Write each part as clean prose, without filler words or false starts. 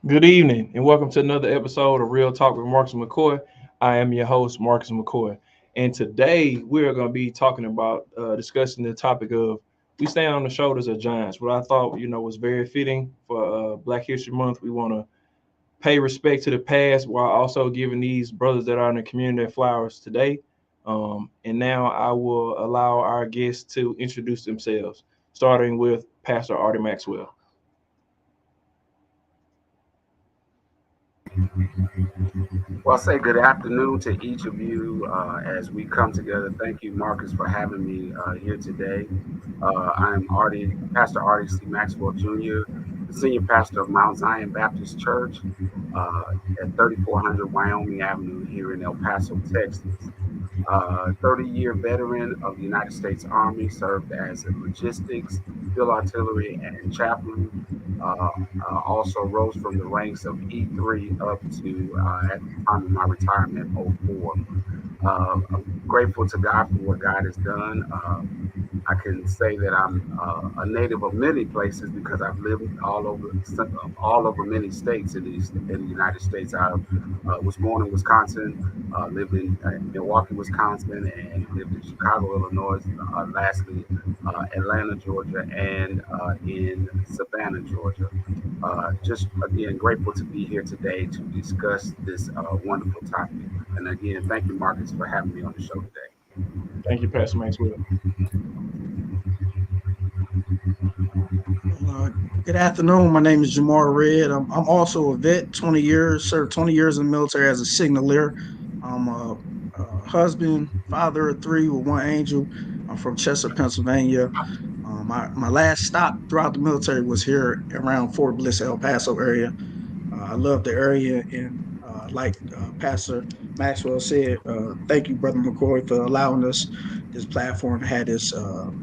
Good evening, and welcome to another episode of Real Talk with Marcus McCoy. I am your host, Marcus McCoy, and today we are going to be talking about discussing the topic of we stand on the shoulders of giants. What I thought, was very fitting for Black History Month. We want to pay respect to the past while also giving these brothers that are in the community their flowers today. And now I will allow our guests to introduce themselves, starting with Pastor Artie Maxwell. Well, I'll say good afternoon to each of you as we come together. Thank you, Marcus, for having me here today. I'm Pastor Artie C. Maxwell Jr., the senior pastor of Mount Zion Baptist Church at 3400 Wyoming Avenue here in El Paso, Texas. 30-year veteran of the United States Army, served as a logistics, field artillery, and chaplain. Also rose from the ranks of E3 up to at the time of my retirement, 04. I'm grateful to God for what God has done. I can say that I'm a native of many places because I've lived all over many states in the United States. I was born in Wisconsin, lived in Milwaukee, Wisconsin, and lived in Chicago, Illinois. Lastly, Atlanta, Georgia, and in Savannah, Georgia. Just again, grateful to be here today to discuss this wonderful topic. And again, thank you, Marcus, for having me on the show today. Thank you, Pastor Maxwell. Good afternoon. My name is Jamaar Redd. I'm also a vet, 20 years, served 20 years in the military as a signaler. I'm a husband, father of 3 with 1 angel. I'm from Chester, Pennsylvania. My last stop throughout the military was here around Fort Bliss, El Paso area. I love the area, and like Pastor Maxwell said, thank you, Brother McCoy, for allowing us this platform to have this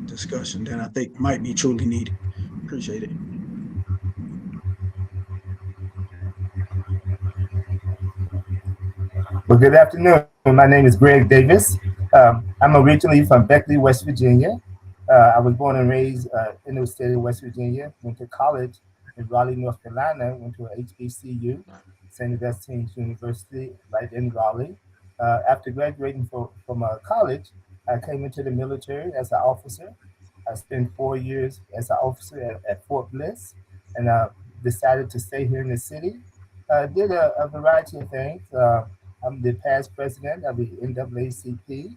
discussion that I think might be truly needed. Appreciate it. Well, good afternoon. My name is Gregg Davis. I'm originally from Beckley, West Virginia. I was born and raised in the state of West Virginia. Went to college in Raleigh, North Carolina. Went to HBCU, St. Augustine's University, right in Raleigh. After graduating from college, I came into the military as an officer. I spent 4 years as an officer at Fort Bliss, and decided to stay here in the city. Did a variety of things. I'm the past president of the NAACP.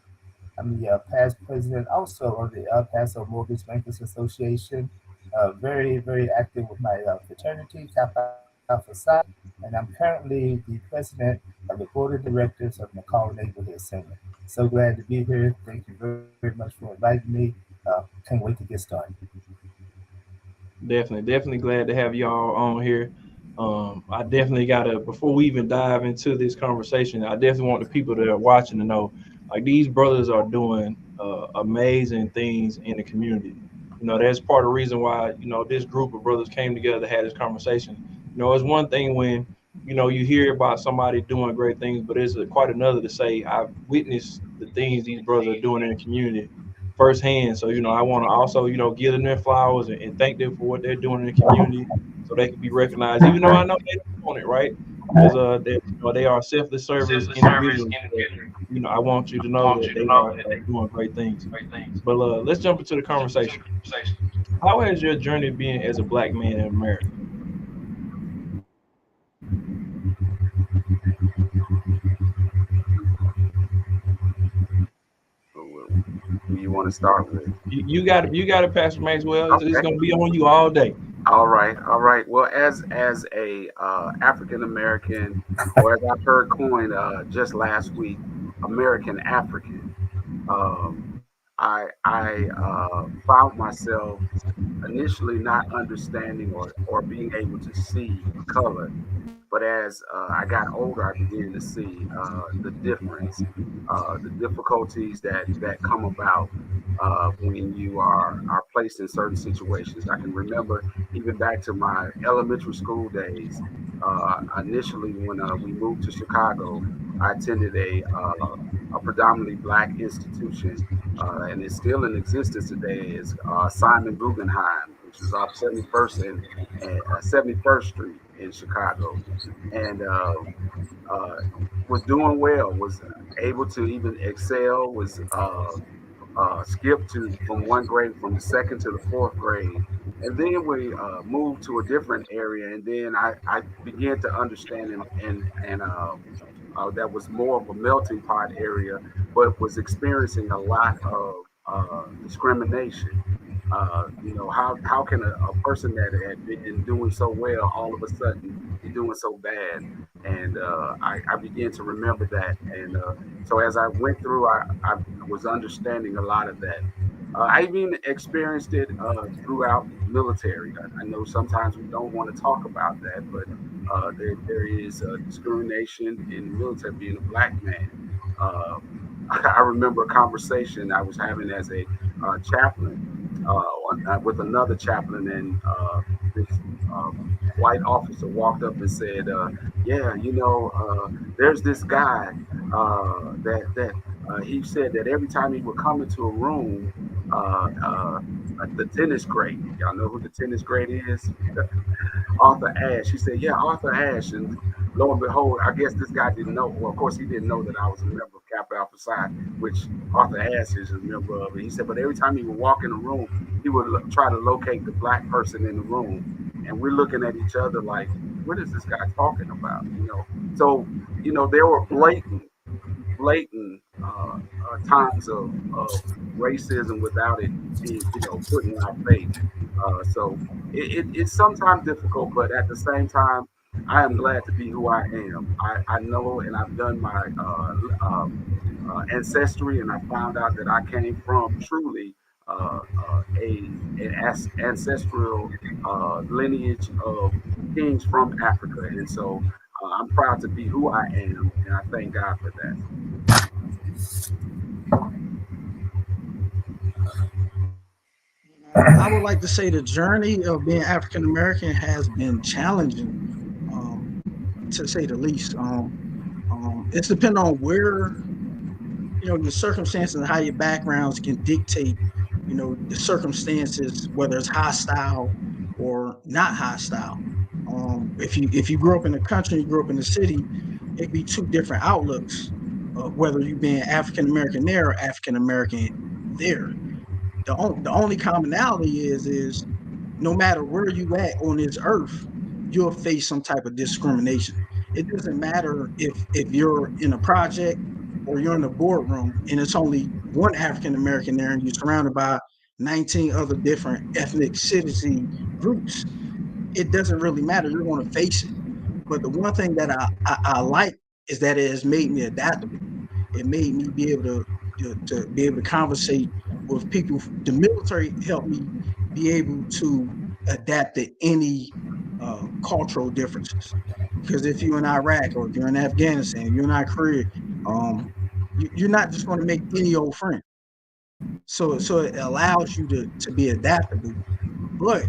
I'm the past president also of the El Paso Mortgage Bankers Association. Very, very active with my fraternity, Kappa Alpha Psi, and I'm currently the president of the board of directors of McCall Neighborhood Center. So glad to be here. Thank you very, very much for inviting me. Can't wait to get started. Definitely glad to have y'all on here. I definitely gotta, before we even dive into this conversation, I definitely want the people that are watching to know, like, these brothers are doing amazing things in the community. That's part of the reason why, this group of brothers came together to have this conversation. It's one thing when, you hear about somebody doing great things, but it's quite another to say, I've witnessed the things these brothers are doing in the community firsthand. So, I want to also, give them their flowers and thank them for what they're doing in the community so they can be recognized, even though I know they're doing it, right? Because they are selfless service individuals. I want you to know that they are doing great things. But let's jump into the conversation. How has your journey been as a Black man in America? Who you want to start with? You got it, Pastor Maxwell. Okay. It's going to be on you all day. All right. Well, as a African American, or as I've heard coined just last week, American African, I found myself initially not understanding or being able to see color, But as I got older, I began to see the difference, the difficulties that come about when you are placed in certain situations. I can remember even back to my elementary school days. Initially, when we moved to Chicago, I attended a predominantly black institution, and it's still in existence today. Is Simon Guggenheim, which is off 71st and 71st Street in Chicago, and was doing well. Was able to even excel. Was skipped to from one grade from the second to the fourth grade. And then we moved to a different area, and then I began to understand and that was more of a melting pot area, but was experiencing a lot of discrimination. How can a person that had been doing so well all of a sudden be doing so bad? And I began to remember that. And so as I went through, I was understanding a lot of that. I even experienced it throughout military. I know sometimes we don't want to talk about that, but there is discrimination in the military being a black man. Uh, I remember a conversation I was having as a chaplain with another chaplain, and this white officer walked up and said, "Yeah, there's this guy that he said that every time he would come into a room, uh, uh, the tennis great. Y'all know who the tennis great is? Arthur Ashe." He said, "Yeah, Arthur Ashe." And lo and behold, I guess this guy didn't know. Well, of course, he didn't know that I was a member of Kappa Alpha Psi, which Arthur Ashe is a member of. And he said, but every time he would walk in a room, he would try to locate the black person in the room. And we're looking at each other like, what is this guy talking about? So, there were blatant times of racism without it being, put in our face. So it's sometimes difficult, but at the same time, I am glad to be who I am. I know, and I've done my ancestry, and I found out that I came from truly an ancestral lineage of kings from Africa, and so I'm proud to be who I am, and I thank God for that. I would like to say the journey of being African American has been challenging, to say the least. It's depending on where, your circumstances and how your backgrounds can dictate, the circumstances, whether it's hostile or not hostile. If you grew up in the country, you grew up in the city, it'd be two different outlooks, whether you being African American there or African American there. The only commonality is no matter where you at on this earth, you'll face some type of discrimination. It doesn't matter if you're in a project or you're in a boardroom and it's only one African American there and you're surrounded by 19 other different ethnic citizen groups. It doesn't really matter. You're going to face it. But the one thing that I like is that it has made me adaptable. It made me be able to be able to conversate with people. The military helped me be able to adapt to any cultural differences. Because if you're in Iraq or if you're in Afghanistan, you're in Korea, you're not just going to make any old friend. So it allows you to be adaptable, but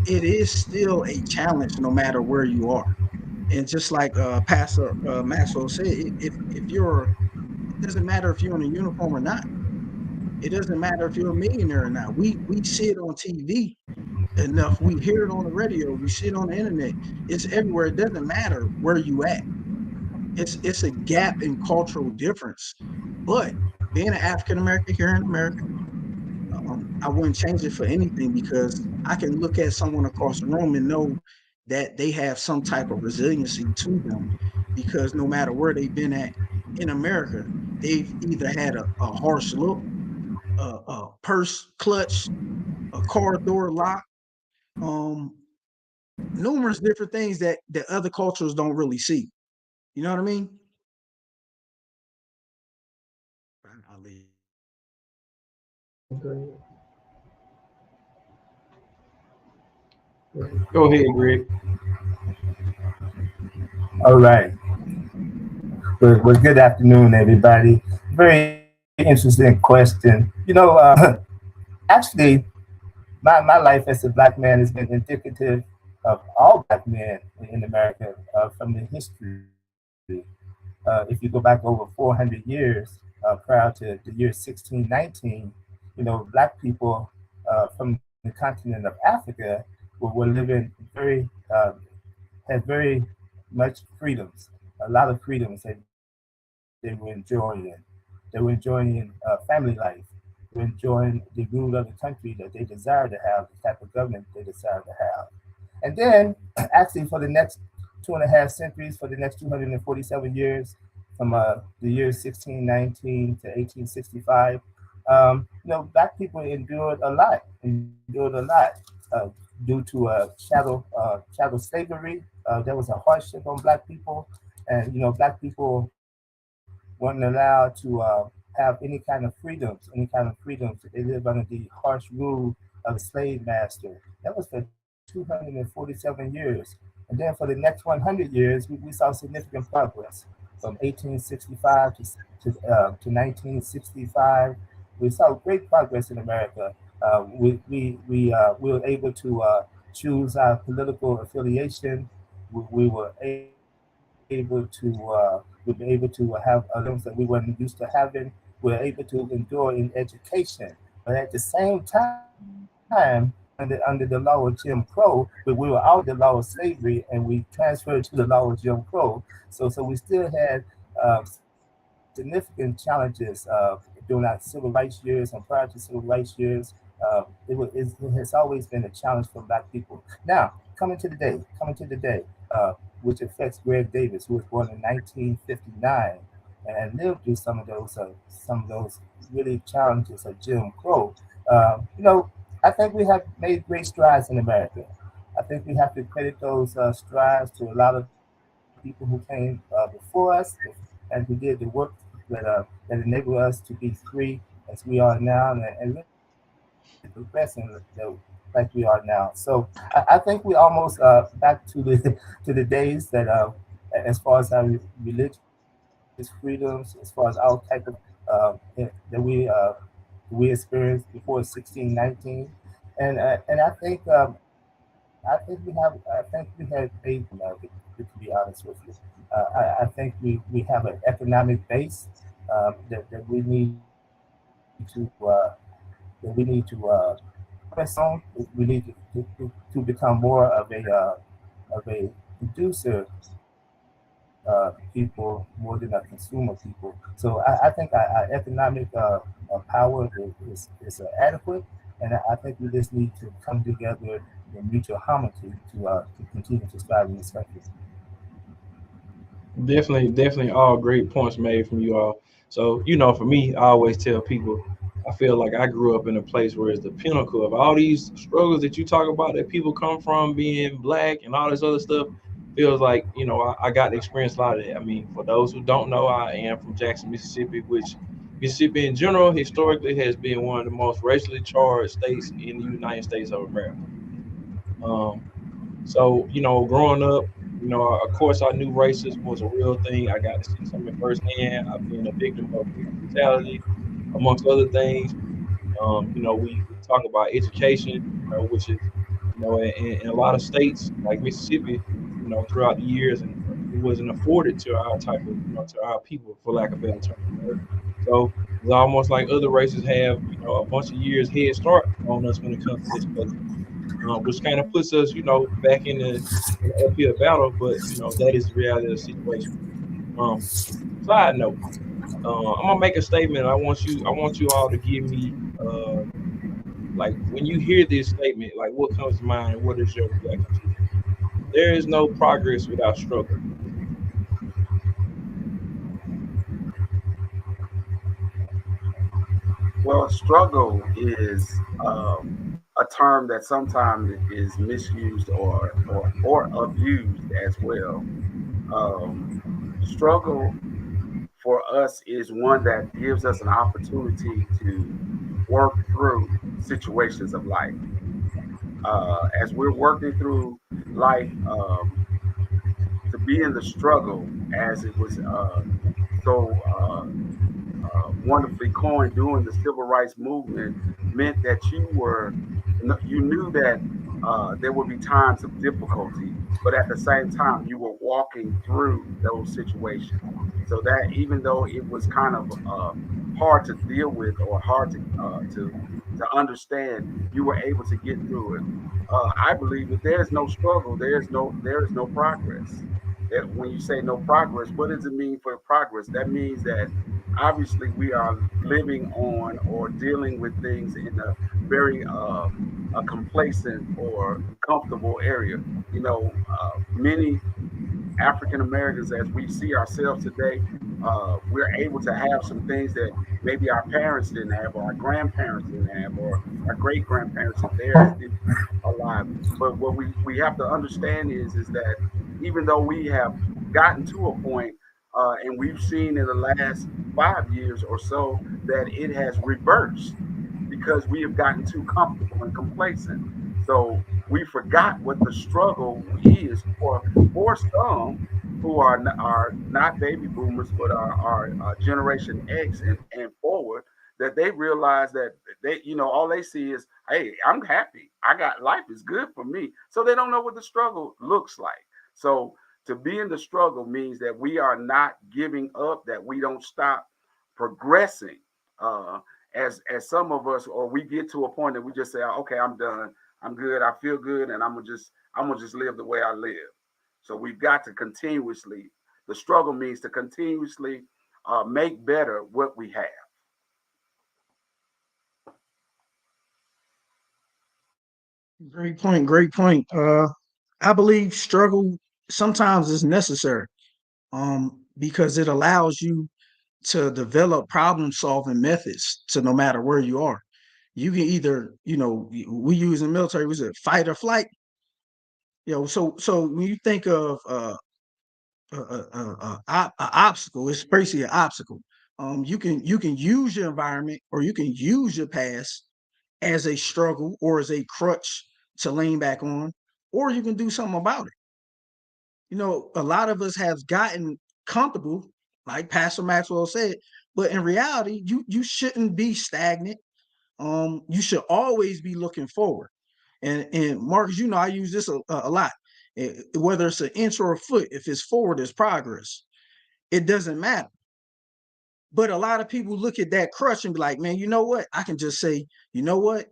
it is still a challenge no matter where you are. And just like Pastor Maxwell said, if you're, it doesn't matter if you're in a uniform or not. It doesn't matter if you're a millionaire or not. We see it on TV enough. We hear it on the radio. We see it on the internet. It's everywhere. It doesn't matter where you at. It's a gap in cultural difference. But being an African American here in America, I wouldn't change it for anything because I can look at someone across the room and know that they have some type of resiliency to them because no matter where they've been at in America, they've either had a harsh look, a purse clutch, a car door lock, numerous different things that other cultures don't really see. You know what I mean? Go ahead, Greg. All right. Well, good afternoon, everybody. Very interesting question. Actually, my life as a black man has been indicative of all black men in America from the history. If you go back over 400 years prior to the year 1619, black people from the continent of Africa were living had very much freedoms, a lot of freedoms that they were enjoying. They were enjoying family life. They were enjoying the rule of the country that they desired to have, the type of government they desired to have. And then, actually, for the next 2.5 centuries, for the next 247 years, from the year 1619 to 1865, black people endured a lot due to chattel slavery. There was a hardship on black people, and black people weren't allowed to have any kind of freedoms, They lived under the harsh rule of a slave master. That was for 247 years. And then for the next 100 years, we saw significant progress from 1865 to 1965. We saw great progress in America. We were able to choose our political affiliation. We were able to have freedoms that we weren't used to having. We were able to endure in education, but at the same time, under the law of Jim Crow, we were out the law of slavery and we transferred to the law of Jim Crow. So we still had significant challenges during our civil rights years and prior to civil rights years. It has always been a challenge for black people. Now, coming to the day, which affects Gregg Davis, who was born in 1959 and lived through some of those really challenges of Jim Crow. I think we have made great strides in America. I think we have to credit those strides to a lot of people who came before us and who did the work that enabled us to be free as we are now and really progressing like we are now. So I think we almost back to the to the days that as far as our religious freedoms, as far as our type of that we experienced before 1619, and I think we have made America, to be honest with you. I think we have an economic base that we need to press on. We need to become more of a producer people more than a consumer people. So I think our economic power is adequate, and I think we just need to come together in mutual harmony to continue to strive in this country. Definitely all great points made from you all. So, for me, I always tell people I feel like I grew up in a place where it's the pinnacle of all these struggles that you talk about that people come from being black and all this other stuff. Feels like, I got to experience a lot of that. I mean, for those who don't know, I am from Jackson, Mississippi, which Mississippi in general historically has been one of the most racially charged states in the United States of America. Um, so, growing up, of course, I knew racism was a real thing. I got to see something firsthand. I've been a victim of police brutality, amongst other things. We talk about education, which is, in a lot of states like Mississippi, throughout the years, and it wasn't afforded to our type of, to our people, for lack of better term. So it's almost like other races have, a bunch of years head start on us when it comes to education, which kind of puts us, back in the uphill battle. But that is the reality of the situation. Um, Side note, I'm gonna make a statement. I want you all to give me, like, when you hear this statement, like, what comes to mind and what is your reaction to it? There is no progress without struggle. Well, struggle is a term that sometimes is misused or abused as well. Struggle for us is one that gives us an opportunity to work through situations of life. As we're working through life, to be in the struggle, as it was so wonderfully coined during the civil rights movement, meant that you knew that there would be times of difficulty, but at the same time you were walking through those situations. So that even though it was kind of hard to deal with or hard to understand, you were able to get through it. I believe if there's no struggle, there is no progress. That when you say no progress, what does it mean for progress? That means that obviously we are living on or dealing with things in a very a complacent or comfortable area. Many African Americans, as we see ourselves today, we're able to have some things that maybe our parents didn't have, or our grandparents didn't have, or our great grandparents if they're still alive. But what we have to understand is that even though we have gotten to a point, and we've seen in the last 5 years or so that it has reversed because we have gotten too comfortable and complacent. So we forgot what the struggle is for some who are not baby boomers, but are Generation X and forward. That they realize that all they see is, hey, I'm happy. I got life is good for me. So they don't know what the struggle looks like. So to be in the struggle means that we are not giving up, that we don't stop progressing. As some of us, or we get to a point that we just say, okay, I'm done. I'm good. I feel good, and I'm gonna just live the way I live. So we've got to continuously. The struggle means to continuously make better what we have. Great point. Great point. I believe struggle sometimes is necessary, because it allows you to develop problem solving methods to no matter where you are. You can either, we use in the military, was it fight or flight? So when you think of a obstacle, it's basically an obstacle. You can use your environment, or you can use your past as a struggle or as a crutch to lean back on, or you can do something about it. A lot of us have gotten comfortable, like Pastor Maxwell said, but in reality, you shouldn't be stagnant. You should always be looking forward. And Marcus, I use this a lot. Whether it's an inch or a foot, if it's forward, it's progress. It doesn't matter. But a lot of people look at that crutch and be like, man, you know what? I can just say, you know what?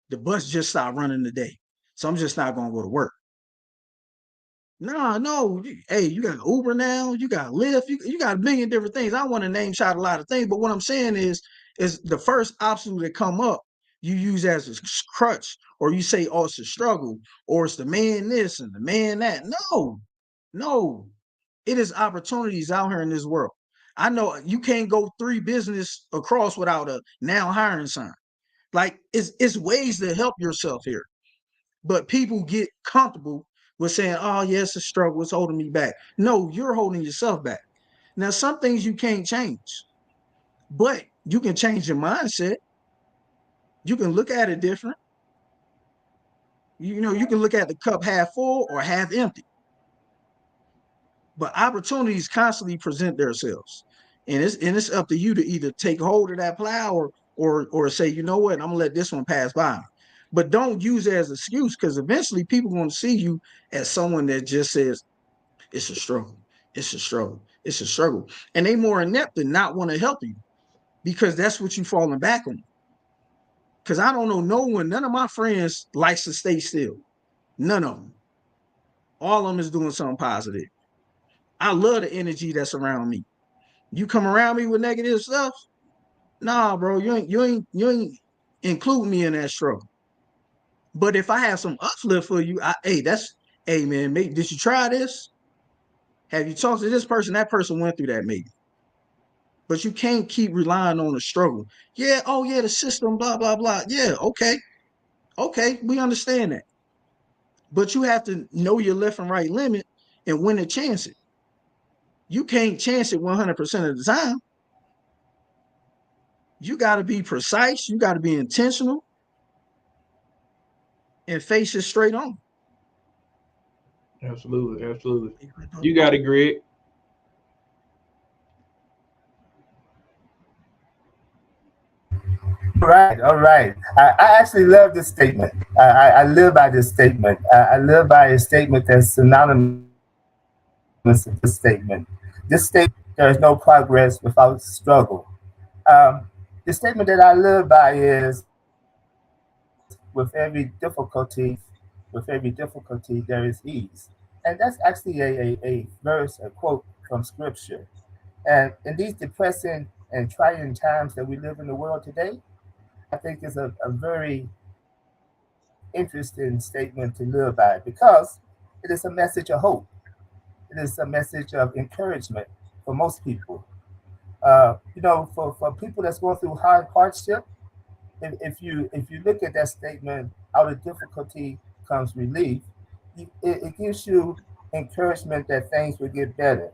The bus just stopped running today, so I'm just not gonna go to work. No. Hey, you got Uber now, you got Lyft, you got a million different things. I want to name shot a lot of things, but what I'm saying is the first obstacle that come up, you use as a crutch, or you say, oh, it's a struggle, or it's the man this and the man that. No, it is opportunities out here in this world. I know you can't go 3 business across without a now hiring sign. Like it's ways to help yourself here. But people get comfortable with saying, oh, yeah, it's a struggle, it's holding me back. No, you're holding yourself back. Now, some things you can't change, but you can change your mindset. You can look at it different. You can look at the cup half full or half empty. But opportunities constantly present themselves. And it's up to you to either take hold of that plow or say, you know what, I'm gonna let this one pass by me. But don't use it as an excuse, because eventually people are going to see you as someone that just says, it's a struggle. It's a struggle. It's a struggle. And they more inept than not want to help you, because that's what you falling back on. Because I don't know no one, none of my friends likes to stay still. None of them. All of them is doing something positive. I love the energy that's around me. You come around me with negative stuff, nah, bro, you ain't include me in that struggle. But if I have some uplift for you, hey man, maybe did you try this? Have you talked to this person? That person went through that maybe. But you can't keep relying on the struggle. Yeah, oh yeah, the system, blah, blah, blah. Yeah, okay. Okay, we understand that. But you have to know your left and right limit and when to chance it. You can't chance it 100% of the time. You got to be precise. You got to be intentional and face it straight on. Absolutely, absolutely. You got it, Greg. All right. I actually love this statement. I live by this statement. I live by a statement that's synonymous with this statement. This statement, there is no progress without struggle. Um, the statement that I live by is, with every difficulty, there is ease. And that's actually a verse, a quote from scripture. And in these depressing and trying times that we live in the world today, I think is a very interesting statement to live by because it is a message of hope. It is a message of encouragement for most people. For people that's going through hard hardship, if you look at that statement, out of difficulty comes relief. It gives you encouragement that things will get better.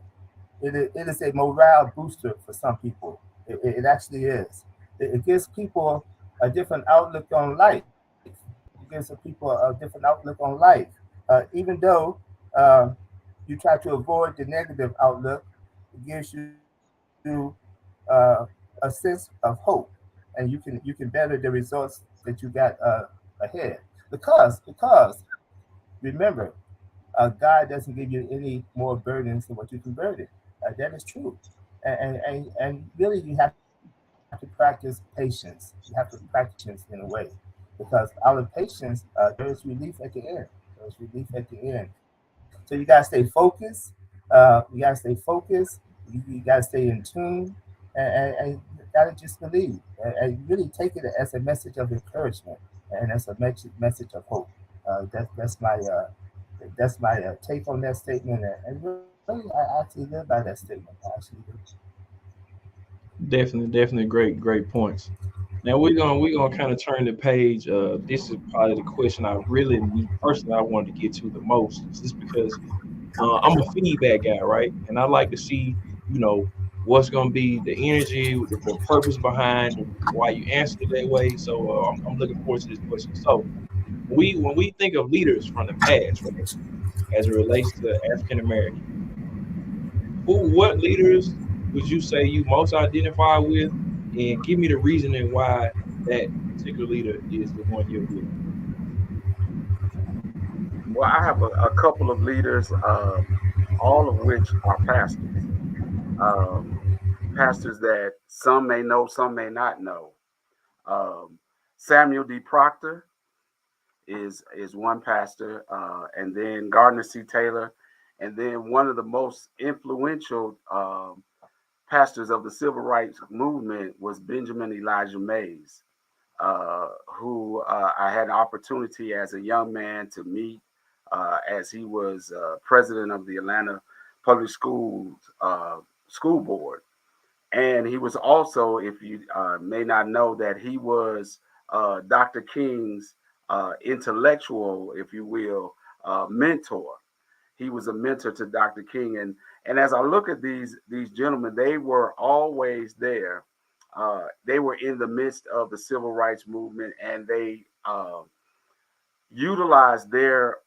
It is a morale booster for some people. It actually is. It gives people a different outlook on life. It gives people a different outlook on life. Even though uh, you try to avoid the negative outlook, it gives you a sense of hope, and you can better the results that you got ahead. Because remember, God doesn't give you any more burdens than what you can burden. That is true. And really, you have to practice patience. You have to practice patience in a way. Because out of patience, there is relief at the end. There is relief at the end. So you got to stay focused. You got to stay focused. You got to stay in tune. And you got to just believe. And really take it as a message of encouragement and as a message of hope. That's my take on that statement, and really, I actually live by that statement. I actually do. Definitely, definitely great points. Now we're gonna kind of turn the page. This is probably the question I really, me personally, I wanted to get to the most, just because I'm a feedback guy, right? And I like to see, you know, what's gonna be the energy, the purpose behind why you answered it that way. So I'm looking forward to this question. So when we think of leaders from the past, right, as it relates to African American, what leaders would you say you most identify with, and give me the reasoning why that particular leader is the one you're with. Well, I have a couple of leaders, all of which are pastors. Um, Pastors that some may know, some may not know. Um, Samuel D. Proctor is one pastor, and then Gardner C. Taylor, and then one of the most influential pastors of the civil rights movement was Benjamin Elijah Mays, who I had an opportunity as a young man to meet as he was president of the Atlanta Public Schools School Board. And he was also, if you may not know, that he was Dr. King's intellectual, if you will, mentor. He was a mentor to Dr. King, and as I look at these gentlemen, they were always there. They were in the midst of the civil rights movement, and they utilized their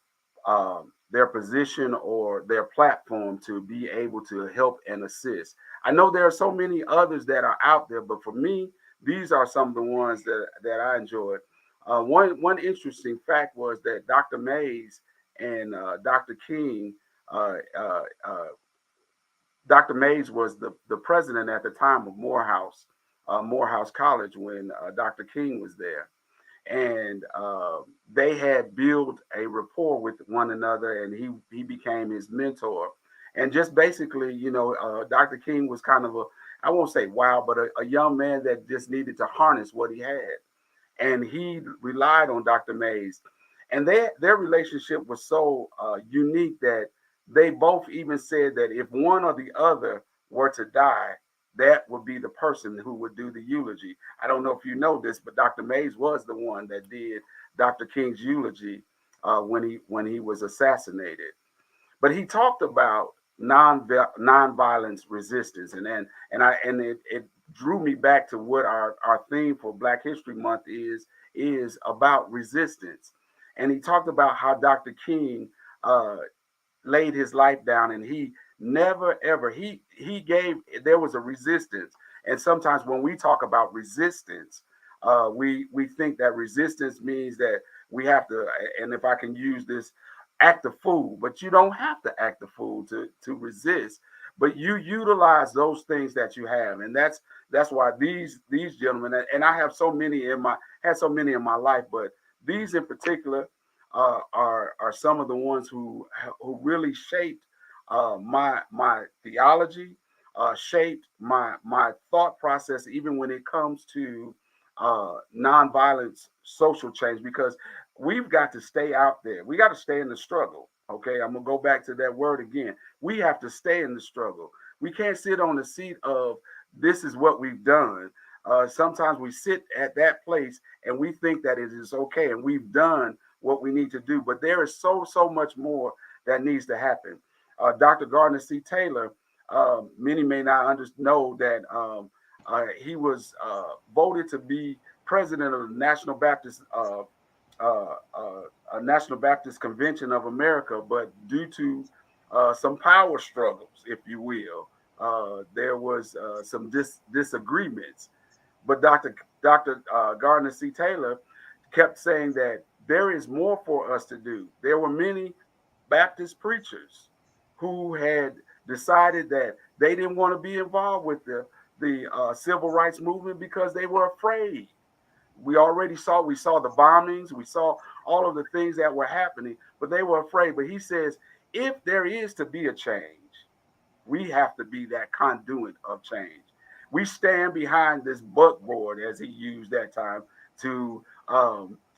position or their platform to be able to help and assist. I know there are so many others that are out there, but for me, these are some of the ones that I enjoyed. One interesting fact was that Dr. Mays and Dr. King, uh, uh, uh, Dr. Mays was the president at the time of Morehouse College when Dr. King was there, and they had built a rapport with one another, and he became his mentor, and just basically, Dr. King was kind of I won't say wow, but a young man that just needed to harness what he had, and he relied on Dr. Mays, and their relationship was so unique that they both even said that if one or the other were to die, that would be the person who would do the eulogy. I don't know if you know this, but Dr. Mays was the one that did Dr. King's eulogy when he was assassinated. But he talked about nonviolence resistance, and it drew me back to what our theme for Black History Month is about resistance. And he talked about how Dr. King uh, laid his life down, and he never ever he gave. There was a resistance, and sometimes when we talk about resistance, we think that resistance means that we have to, and if I can use this, act a fool. But you don't have to act a fool to resist, but you utilize those things that you have, and that's why these gentlemen, and I have so many in my had so many in my life, but these in particular are some of the ones who really shaped my theology, shaped my thought process, even when it comes to nonviolence social change, because we've got to stay out there. We got to stay in the struggle. Okay, I'm gonna go back to that word again. We have to stay in the struggle. We can't sit on the seat of this is what we've done. Sometimes we sit at that place and we think that it is okay and we've done what we need to do, but there is so much more that needs to happen. Dr. Gardner C. Taylor, many may not know that he was voted to be president of the National Baptist Convention of America, but due to some power struggles, if you will, there was some disagreements. But Dr. Gardner C. Taylor kept saying that there is more for us to do. There were many Baptist preachers who had decided that they didn't want to be involved with the civil rights movement because they were afraid. We saw the bombings, we saw all of the things that were happening, but they were afraid. But he says, if there is to be a change, we have to be that conduit of change. We stand behind this buckboard, as he used that time, to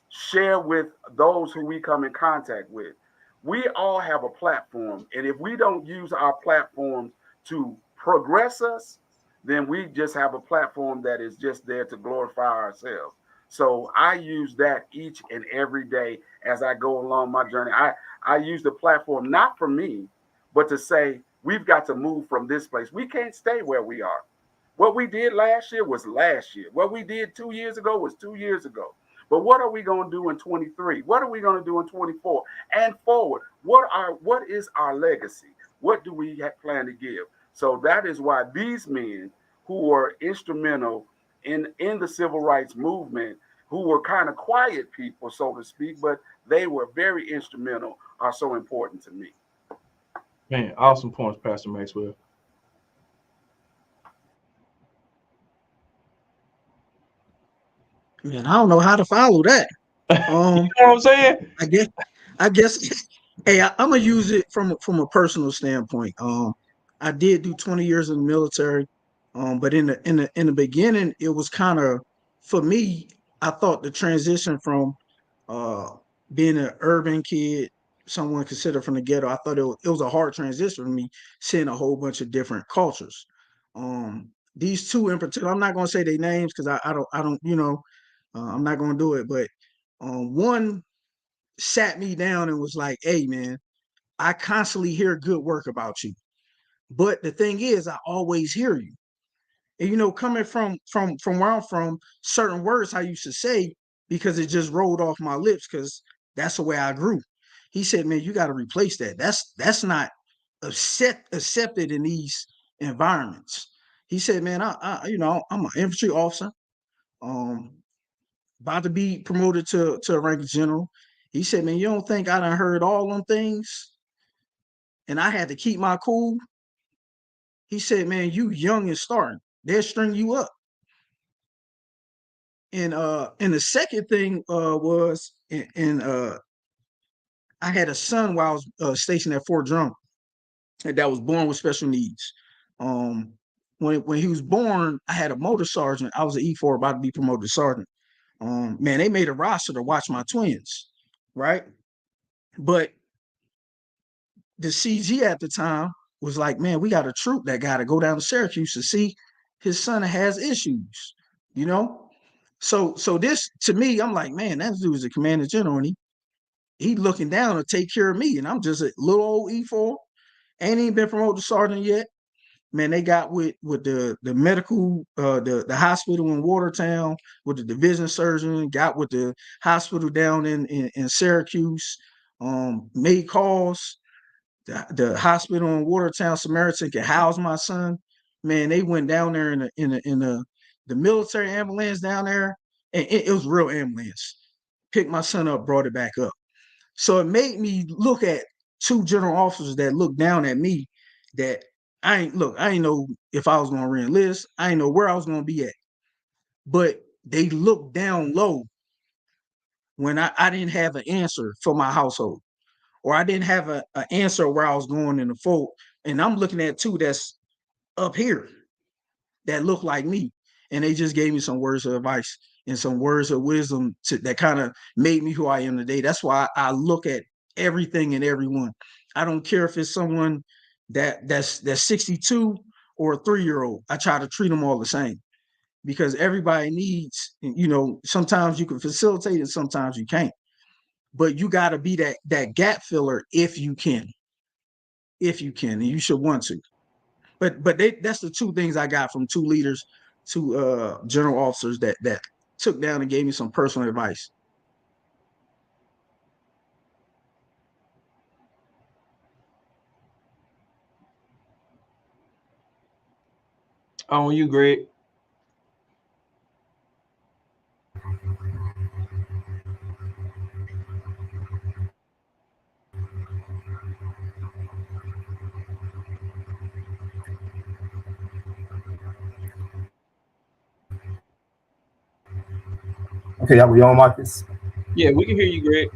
share with those who we come in contact with. We all have a platform, and if we don't use our platforms to progress us, then we just have a platform that is just there to glorify ourselves. So I use that each and every day as I go along my journey. I use the platform not for me, but to say we've got to move from this place. We can't stay where we are. What we did last year was last year. What we did 2 years ago was 2 years ago. But what are we going to do in 23? What are we going to do in 24 and forward? What is our legacy? What do we plan to give? So that is why these men who were instrumental in the civil rights movement, who were kind of quiet people, so to speak, but they were very instrumental, are so important to me. Man, awesome points, Pastor Maxwell. Man, I don't know how to follow that. You know what I'm saying? I guess. Hey, I'm gonna use it from a personal standpoint. I did do 20 years in the military, but in the beginning, it was kind of, for me. I thought the transition from uh, being an urban kid, someone considered from the ghetto, I thought it was a hard transition for me, seeing a whole bunch of different cultures. These two in particular, I'm not gonna say their names because I don't I'm not gonna do it, but one sat me down and was like, "Hey, man, I constantly hear good work about you, but the thing is, I always hear you. And coming from where I'm from, certain words I used to say because it just rolled off my lips because that's the way I grew." He said, "Man, you got to replace that. That's not accepted in these environments." He said, "Man, I'm an infantry officer. Um, about to be promoted to a rank of general." He said, "Man, you don't think I done heard all them things and I had to keep my cool?" He said, "Man, you young and starting. They'll string you up." And the second thing was I had a son while I was stationed at Fort Drum that was born with special needs. Um, when he was born, I had a motor sergeant. I was an E4 about to be promoted to sergeant. Man, they made a roster to watch my twins, right? But the CG at the time was like, "Man, we got a troop that got to go down to Syracuse to see his son has issues, you know." So this to me, I'm like, man, that dude is a commander general, and he looking down to take care of me, and I'm just a little old E4, ain't even been promoted to sergeant yet. Man, they got with the medical, the hospital in Watertown with the division surgeon, got with the hospital down in Syracuse, made calls. the hospital in Watertown Samaritan can house my son. Man, they went down there the military ambulance down there, and it was real ambulance. Picked my son up, brought it back up. So it made me look at two general officers that looked down at me. That I ain't know if I was gonna re-enlist. I ain't know where I was gonna be at. But they looked down low when I didn't have an answer for my household, or I didn't have an answer where I was going in the fold. And I'm looking at two that's up here that look like me. And they just gave me some words of advice and some words of wisdom that kind of made me who I am today. That's why I look at everything and everyone. I don't care if it's someone that's 62 or a 3-year-old. I try to treat them all the same, because everybody needs, sometimes you can facilitate and sometimes you can't. But you got to be that gap filler if you can, and you should want to. But that's the two things I got from two leaders, two general officers that took down and gave me some personal advice. On you, Greg. Okay, are we on, Marcus? Yeah, we can hear you, Greg.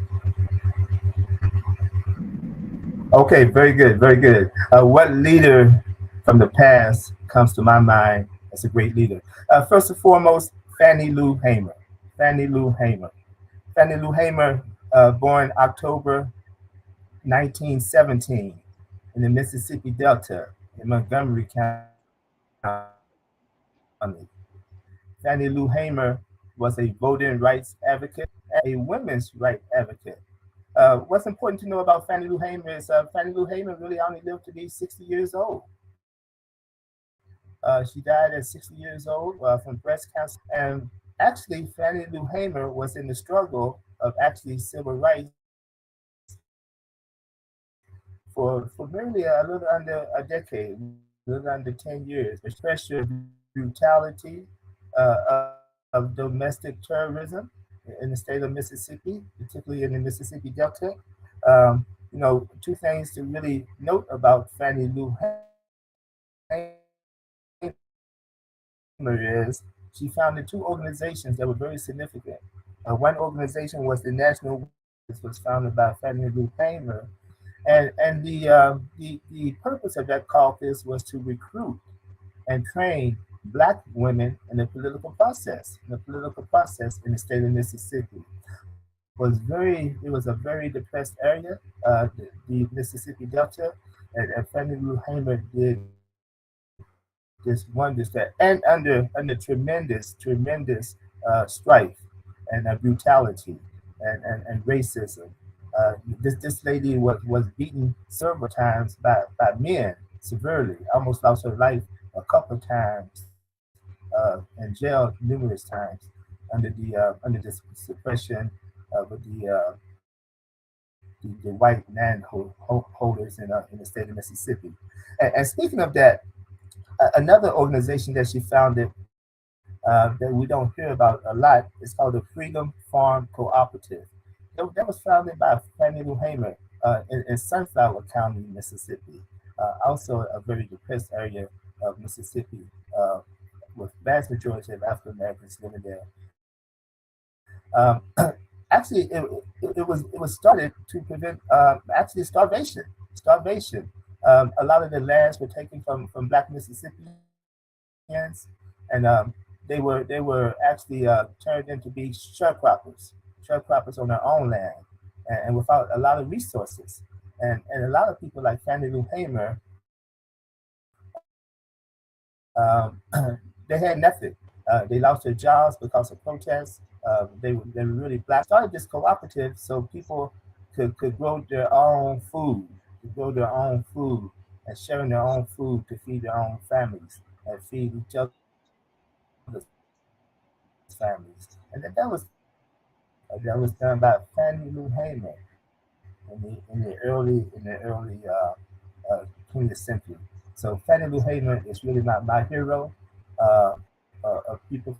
Okay, very good, very good. What leader from the past comes to my mind as a great leader? First and foremost, Fannie Lou Hamer. Fannie Lou Hamer. Fannie Lou Hamer, born October 1917 in the Mississippi Delta in Montgomery County. Fannie Lou Hamer was a voting rights advocate and a women's rights advocate. What's important to know about Fannie Lou Hamer is Fannie Lou Hamer really only lived to be 60 years old. She died at 60 years old from breast cancer. And actually, Fannie Lou Hamer was in the struggle of actually civil rights for nearly a little under a decade, a little under 10 years. The pressure, brutality of domestic terrorism in the state of Mississippi, particularly in the Mississippi Delta. Two things to really note about Fannie Lou Hamer is she founded two organizations that were very significant. One organization was the National, which was founded by Fannie Lou Hamer, and the purpose of that caucus was to recruit and train Black women in the political process. In the state of Mississippi it was a very depressed area, the Mississippi Delta, and Fannie Lou Hamer did this wonders that, and under tremendous strife and brutality and racism. This lady was beaten several times by men severely, almost lost her life a couple of times, and jailed numerous times under this suppression with the white landholders in the state of Mississippi. And speaking of that, another organization that she founded that we don't hear about a lot is called the Freedom Farm Cooperative. That was founded by Fannie Lou Hamer in Sunflower County, Mississippi, also a very depressed area of Mississippi, with vast majority of African Americans living there. Um, actually, it was started to prevent actually starvation. Starvation. A lot of the lands were taken from Black Mississippians, and they were actually turned into be sharecroppers on their own land, and without a lot of resources. And a lot of people like Fannie Lou Hamer, um, they had nothing. They lost their jobs because of protests. They were really black. Started this cooperative so people could grow their own food, and sharing their own food to feed their own families and feed each other's families. And that was done by Fannie Lou Hamer. in the early 20th century. So Fannie Lou Hamer is really not my hero. Of people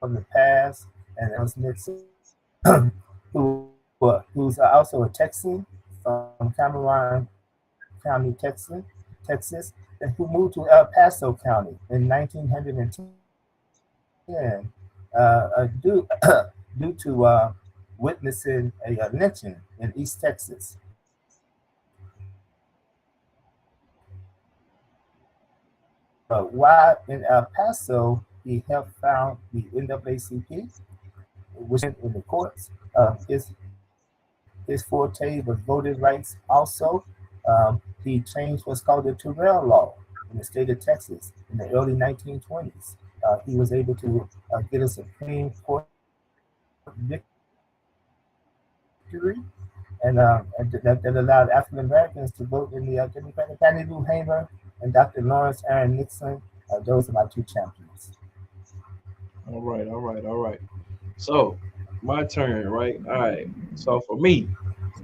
from the past, and Ellen Smith, who's also a Texan from Cameron County, Texas, and who moved to El Paso County in 1910 due to witnessing a lynching in East Texas. While in El Paso, he helped found the NAACP, which in the courts. His forte was voting rights also. He changed what's called the Terrell Law in the state of Texas in the early 1920s. He was able to get a Supreme Court victory, and that allowed African Americans to vote in the Democratic. Fannie Lou Hamer and Dr. Lawrence Aaron Nixon, those are my two champions. All right. So my turn, right? All right. So for me,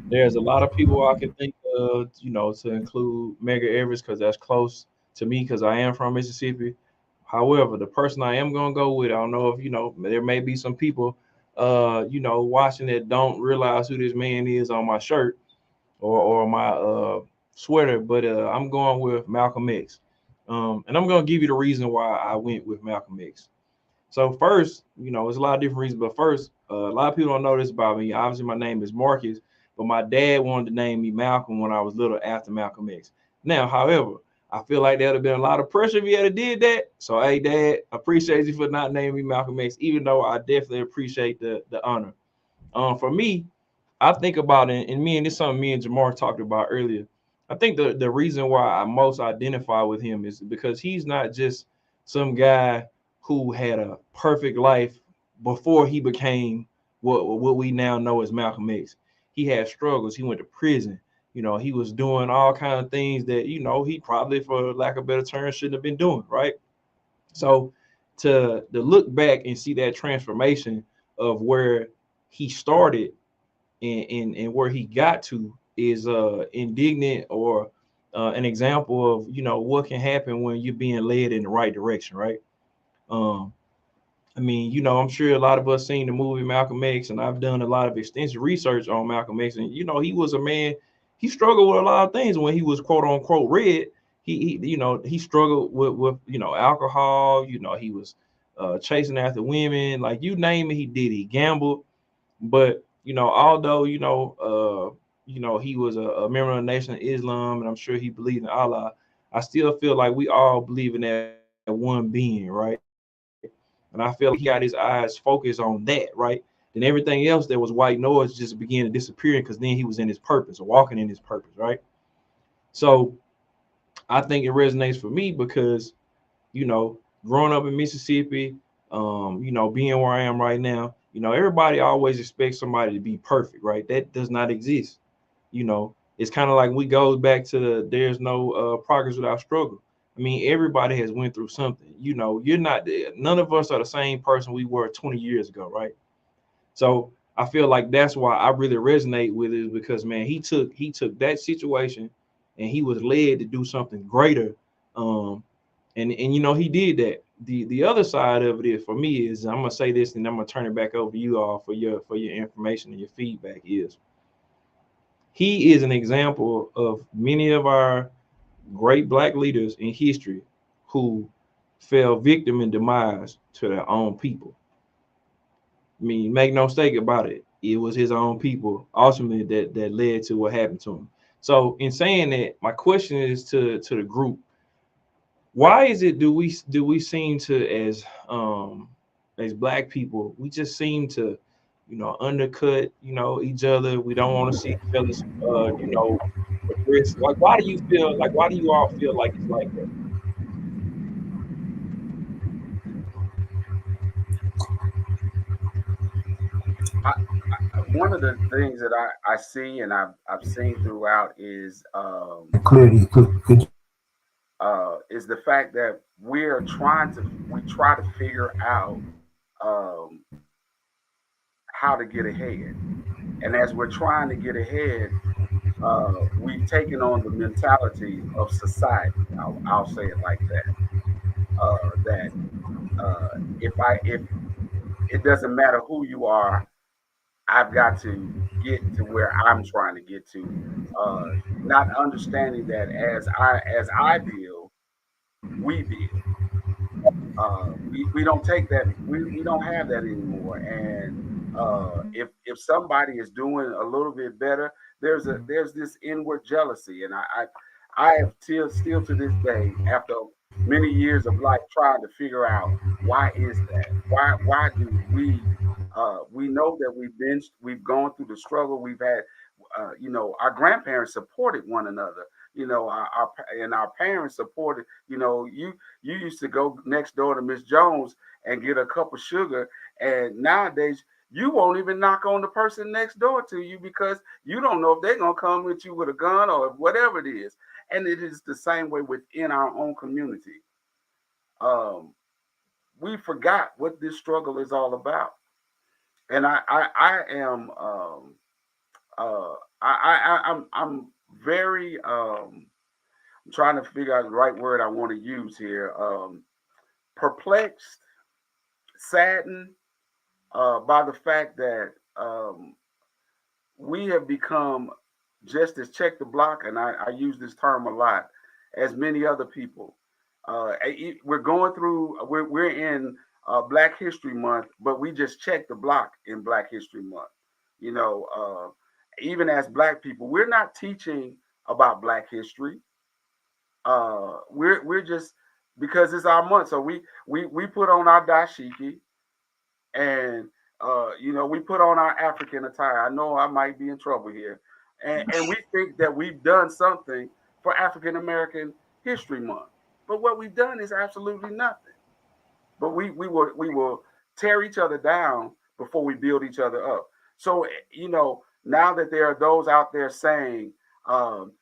there's a lot of people I can think of, to include Medgar Evers because that's close to me because I am from Mississippi. However, the person I am gonna go with, I don't know if there may be some people, watching that don't realize who this man is on my shirt or my sweater, but I'm going with Malcolm X, and I'm gonna give you the reason why I went with Malcolm X. So first, there's a lot of different reasons, but first, a lot of people don't know this about me. Obviously, my name is Marcus, but my dad wanted to name me Malcolm when I was little after Malcolm X. Now, however, I feel like there would have been a lot of pressure if you had did that. So, hey, Dad, I appreciate you for not naming me Malcolm X, even though I definitely appreciate the honor. For me, I think about it, and this is something me and Jamaar talked about earlier. I think the reason why I most identify with him is because he's not just some guy who had a perfect life before he became what we now know as Malcolm X. He had struggles. He went to prison. He was doing all kinds of things that he probably, for lack of a better term, shouldn't have been doing. Right. So to look back and see that transformation of where he started and where he got to is indignant or an example of what can happen when you're being led in the right direction, right? Um, I'm sure a lot of us seen the movie Malcolm X, and I've done a lot of extensive research on Malcolm X, and he was a man. He struggled with a lot of things when he was quote unquote red. He struggled with alcohol. He was chasing after women, like you name it, he did. He gambled, but although he was a member of the Nation of Islam, and I'm sure he believed in Allah. I still feel like we all believe in that one being, right? And I feel like he got his eyes focused on that, right? Then everything else that was white noise just began to disappear because then he was in his purpose or walking in his purpose, right? So I think it resonates for me because, growing up in Mississippi, being where I am right now, everybody always expects somebody to be perfect, right? That does not exist. It's kind of like we go back to there's no progress without struggle. Everybody has went through something. You're not, none of us are the same person we were 20 years ago, right? So I feel like that's why I really resonate with it, is because man, he took that situation and he was led to do something greater. And he did that. The other side of it is, for me, is I'm gonna say this and I'm gonna turn it back over to you all for your information and your feedback, is he is an example of many of our great black leaders in history who fell victim and demise to their own people. Make no mistake about it. It was his own people ultimately that led to what happened to him. So in saying that, my question is to the group: why is it do we seem to, as black people, we just seem to undercut each other? We don't want to see each other's progress. Like, why do you all feel like it's like that? One of the things that I see and I've seen throughout Clearly, is the fact that we try to figure out how to get ahead. And as we're trying to get ahead, we've taken on the mentality of society. I'll say it like that. That if it doesn't matter who you are, I've got to get to where I'm trying to get to. Uh, Not understanding that as I build, we build. We don't take that. We don't have that anymore. And if somebody is doing a little bit better, there's this inward jealousy, and I have still to this day, after many years of life, trying to figure out why is that? Why do we know that we've gone through the struggle we've had. Our grandparents supported one another. Our parents supported. You used to go next door to Miss Jones and get a cup of sugar, and nowadays you won't even knock on the person next door to you because you don't know if they're gonna come with you with a gun or whatever it is. And it is the same way within our own community. We forgot what this struggle is all about, and I am I'm very I'm trying to figure out the right word I want to use here. Perplexed, saddened by the fact that we have become just as check the block, and I use this term a lot, as many other people. We're going through, we're in Black History Month, but we just check the block in Black History Month. You know, even as Black people, we're not teaching about Black history. We're just, because it's our month, so we put on our dashiki, and we put on our African attire. I know I might be in trouble here, and we think that we've done something for African American History Month, but what we've done is absolutely nothing. But we will tear each other down before we build each other up. So now that there are those out there saying, in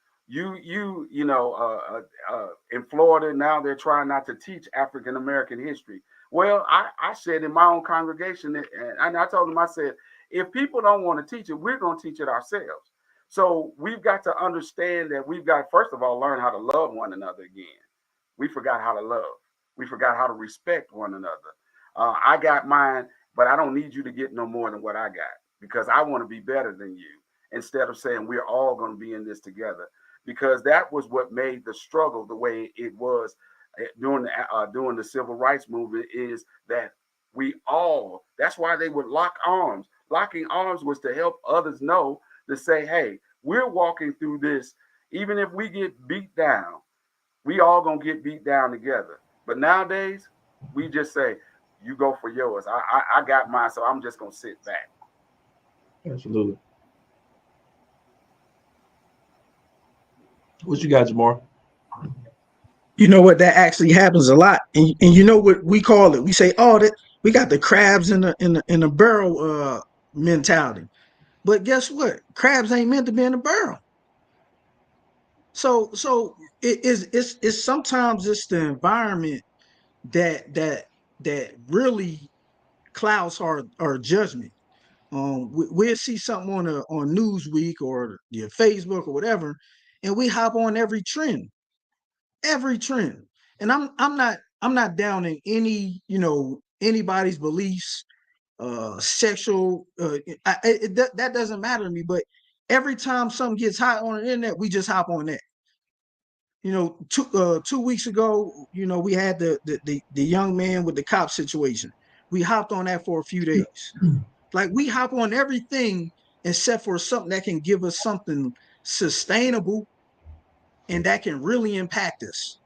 Florida now they're trying not to teach African American history. Well, I said in my own congregation, and I told them, I said, if people don't want to teach it, we're going to teach it ourselves. So we've got to understand that we've got, first of all, learn how to love one another again. We forgot how to love. We forgot how to respect one another. I got mine, but I don't need you to get no more than what I got, because I want to be better than you, instead of saying we're all going to be in this together. Because that was what made the struggle the way it was during the civil rights movement, is that that's why they would lock arms. Locking arms was to help others know, to say, hey, we're walking through this. Even if we get beat down, we all going to get beat down together. But nowadays, we just say, you go for yours. I got mine, so I'm just going to sit back. Absolutely. What you got, Jamaar? You know what? That actually happens a lot, and you know what we call it? We say, "Oh, that we got the crabs in the barrel mentality." But guess what? Crabs ain't meant to be in a barrel. So it's sometimes it's the environment that really clouds our judgment. We'll see something on Newsweek or your Facebook or whatever, and we hop on every trend. And I'm not downing anybody's beliefs, sexual. That doesn't matter to me. But every time something gets hot on the internet, we just hop on that. 2 weeks ago, we had the young man with the cop situation. We hopped on that for a few days. Like, we hop on everything except for something that can give us something sustainable and that can really impact us.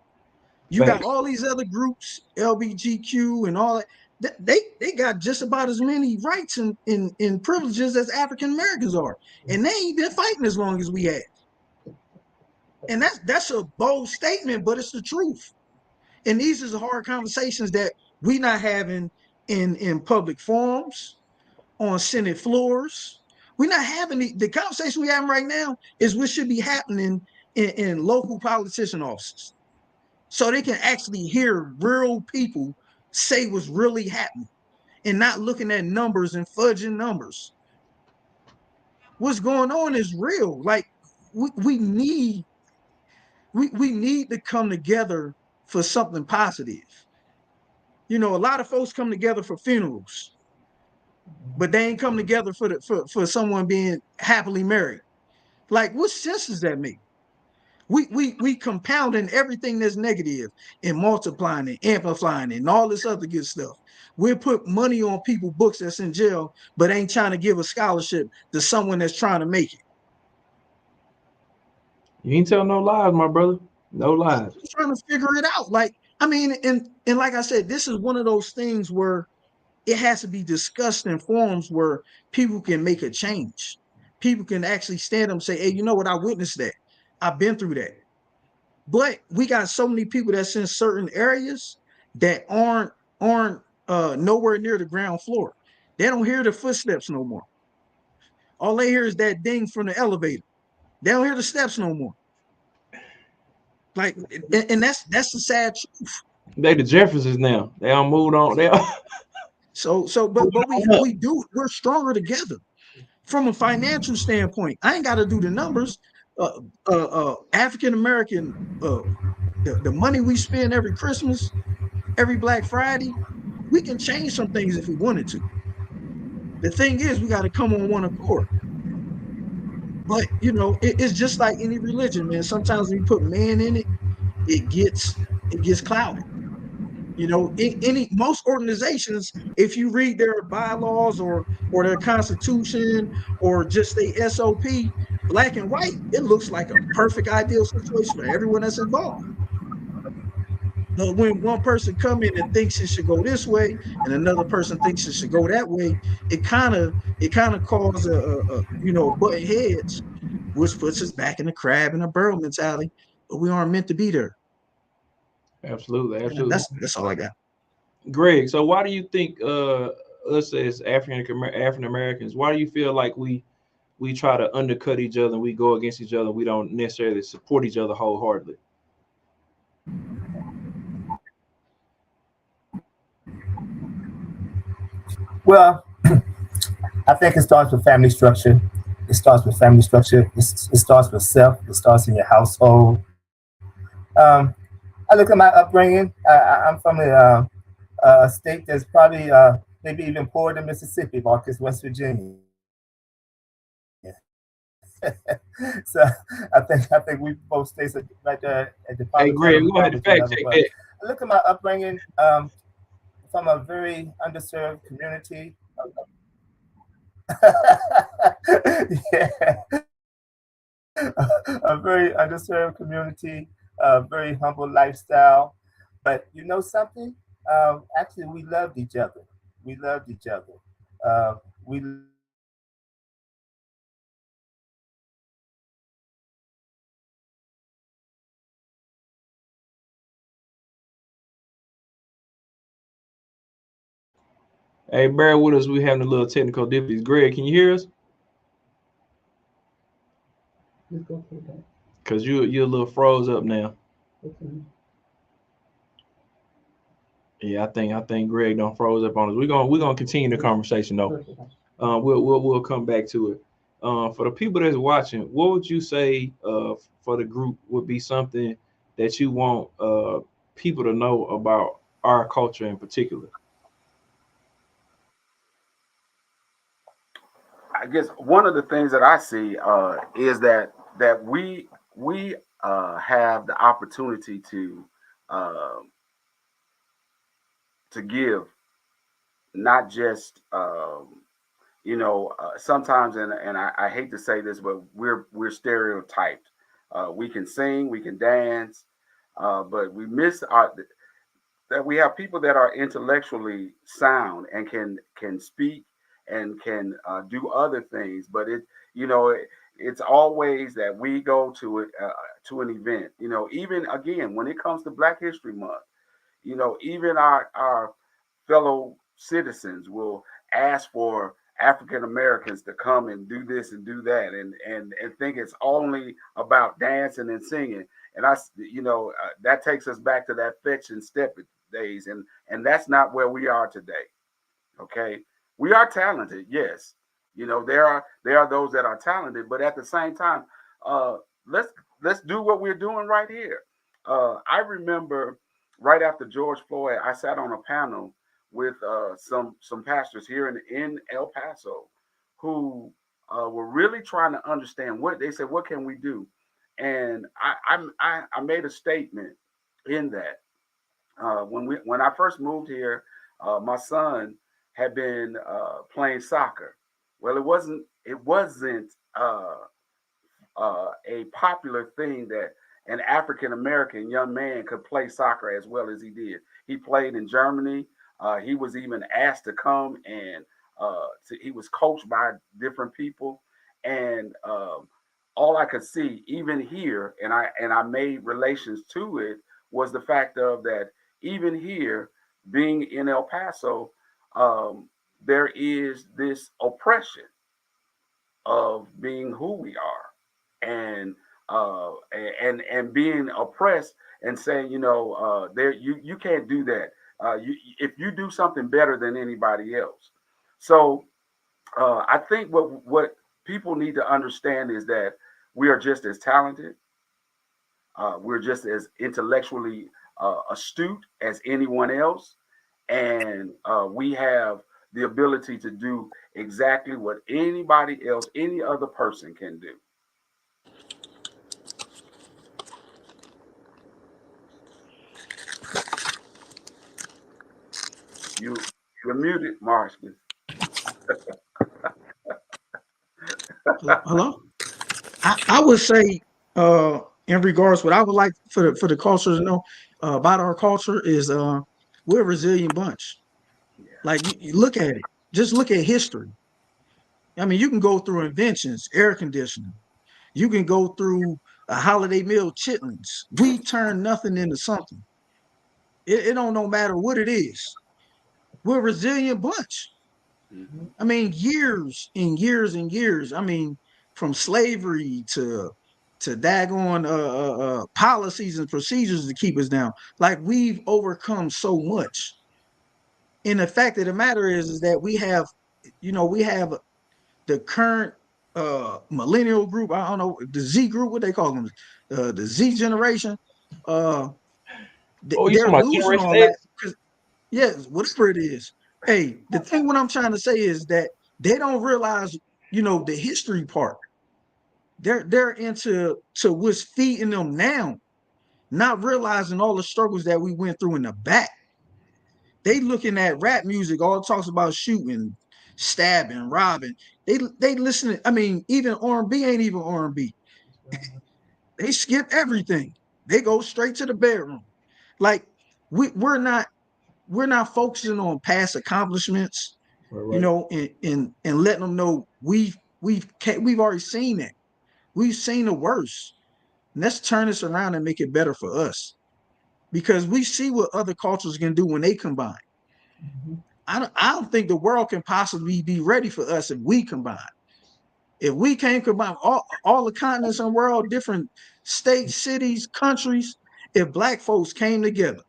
You got all these other groups, LBGQ and all that. They got just about as many rights and privileges as African Americans are, and they ain't been fighting as long as we have. And that's a bold statement, but it's the truth. And these are the hard conversations that we not having in public forums, on Senate floors. We're not having the conversation we having right now is what should be happening in local politician offices, so they can actually hear real people say what's really happening and not looking at numbers and fudging numbers. What's going on is real. Like we need to come together for something positive. You know, a lot of folks come together for funerals, but they ain't come together for someone being happily married. Like, what sense does that make? We compounding everything that's negative and multiplying it, amplifying it, and all this other good stuff. We'll put money on people's books that's in jail, but ain't trying to give a scholarship to someone that's trying to make it. You ain't tell no lies, my brother. No lies. I'm trying to figure it out. Like, I mean, and like I said, this is one of those things where it has to be discussed in forums where people can make a change. People can actually stand up and say, hey, you know what? I witnessed that. I've been through that. But we got so many people that's in certain areas that aren't nowhere near the ground floor. They don't hear the footsteps no more. All they hear is that ding from the elevator. They don't hear the steps no more. Like, and that's the sad truth. They the Jeffersons now. They all moved on. They all But we're stronger together from a financial standpoint. I ain't got to do the numbers. African American, the money we spend every Christmas, every Black Friday, we can change some things if we wanted to. The thing is, we got to come on one accord. But you know, it's just like any religion, man. Sometimes when you put man in it, it gets clouded. You know, most organizations, if you read their bylaws or their constitution or just their SOP, black and white, it looks like a perfect ideal situation for everyone that's involved. But when one person come in and thinks it should go this way, and another person thinks it should go that way, it kind of causes butting heads, which puts us back in the crab and the barrel mentality. But we aren't meant to be there. absolutely. And that's all I got. Greg, so why do you think us as African Americans, why do you feel like we try to undercut each other and we go against each other, we don't necessarily support each other wholeheartedly? Well, I think it starts with family structure. It starts with family structure. It starts with self. It starts in your household. I look at my upbringing. I'm from a state that's probably maybe even poorer than Mississippi, Marcus, West Virginia. So I think we both states are right there at the Hey, poverty Greg, we're level. gonna have to fact check But that. I look at my upbringing from a very underserved community. Yeah, a very underserved community, a very humble lifestyle. But you know something? Actually, we loved each other. We loved each other. We Hey, bear with us. We having a little technical difficulties. Greg, can you hear us? Cause you're a little froze up now. Yeah, I think Greg don't froze up on us. We're gonna continue the conversation though. We'll come back to it. For the people that's watching, what would you say for the group would be something that you want people to know about our culture in particular? I guess one of the things that I see is that we have the opportunity uh, to give, not just sometimes, and I hate to say this, but we're stereotyped. We can sing, we can dance, but we miss that we have people that are intellectually sound and can speak and can do other things. But it's always that we go to it to an event. Even again when it comes to Black History Month, even our fellow citizens will ask for African Americans to come and do this and do that, and think it's only about dancing and singing. And that takes us back to that fetch and step days, and that's not where we are today. Okay, we are talented, yes, You know, there are those that are talented, but at the same time, let's do what we're doing right here. I remember right after George Floyd, I sat on a panel with some pastors here in El Paso who were really trying to understand what they said. What can we do? And I made a statement in that when I first moved here, my son had been playing soccer. Well, it wasn't a popular thing that an African American young man could play soccer as well as he did. He played in Germany. He was even asked to come and he was coached by different people, and all I could see, even here, and I made relations to it, was the fact of that even here, being in El Paso, there is this oppression of being who we are, and being oppressed and saying, there you can't do that. If you do something better than anybody else. So I think what people need to understand is that we are just as talented. We're just as intellectually astute as anyone else. And we have the ability to do exactly what anybody else, any other person can do. You're muted, Marcus. Hello? I would say, in regards, what I would like for the culture to know about our culture is we're a resilient bunch. Yeah. Like you look at it, just look at history. I mean, you can go through inventions, air conditioning. You can go through a holiday meal, chitlins. We turn nothing into something. It don't no matter what it is. We're a resilient bunch. Mm-hmm. I mean, years and years and years. I mean, from slavery to daggone policies and procedures to keep us down. Like, we've overcome so much. And the fact of the matter is that we have the current millennial group. I don't know, the Z group, what they call them, the Z generation. They're losing all that. Yes, whatever it is. Hey, the thing what I'm trying to say is that they don't realize, the history part. They're into what's feeding them now, not realizing all the struggles that we went through in the back. They looking at rap music, all it talks about shooting, stabbing, robbing. They listen. I mean, even R&B ain't even R&B. They skip everything. They go straight to the bedroom. Like, we're not focusing on past accomplishments, right. And letting them know we've already seen that. We've seen the worst. And let's turn this around and make it better for us, because we see what other cultures can do when they combine. Mm-hmm. I don't think the world can possibly be ready for us if we combine. If we can't combine all the continents and world, different states, cities, countries, if Black folks came together,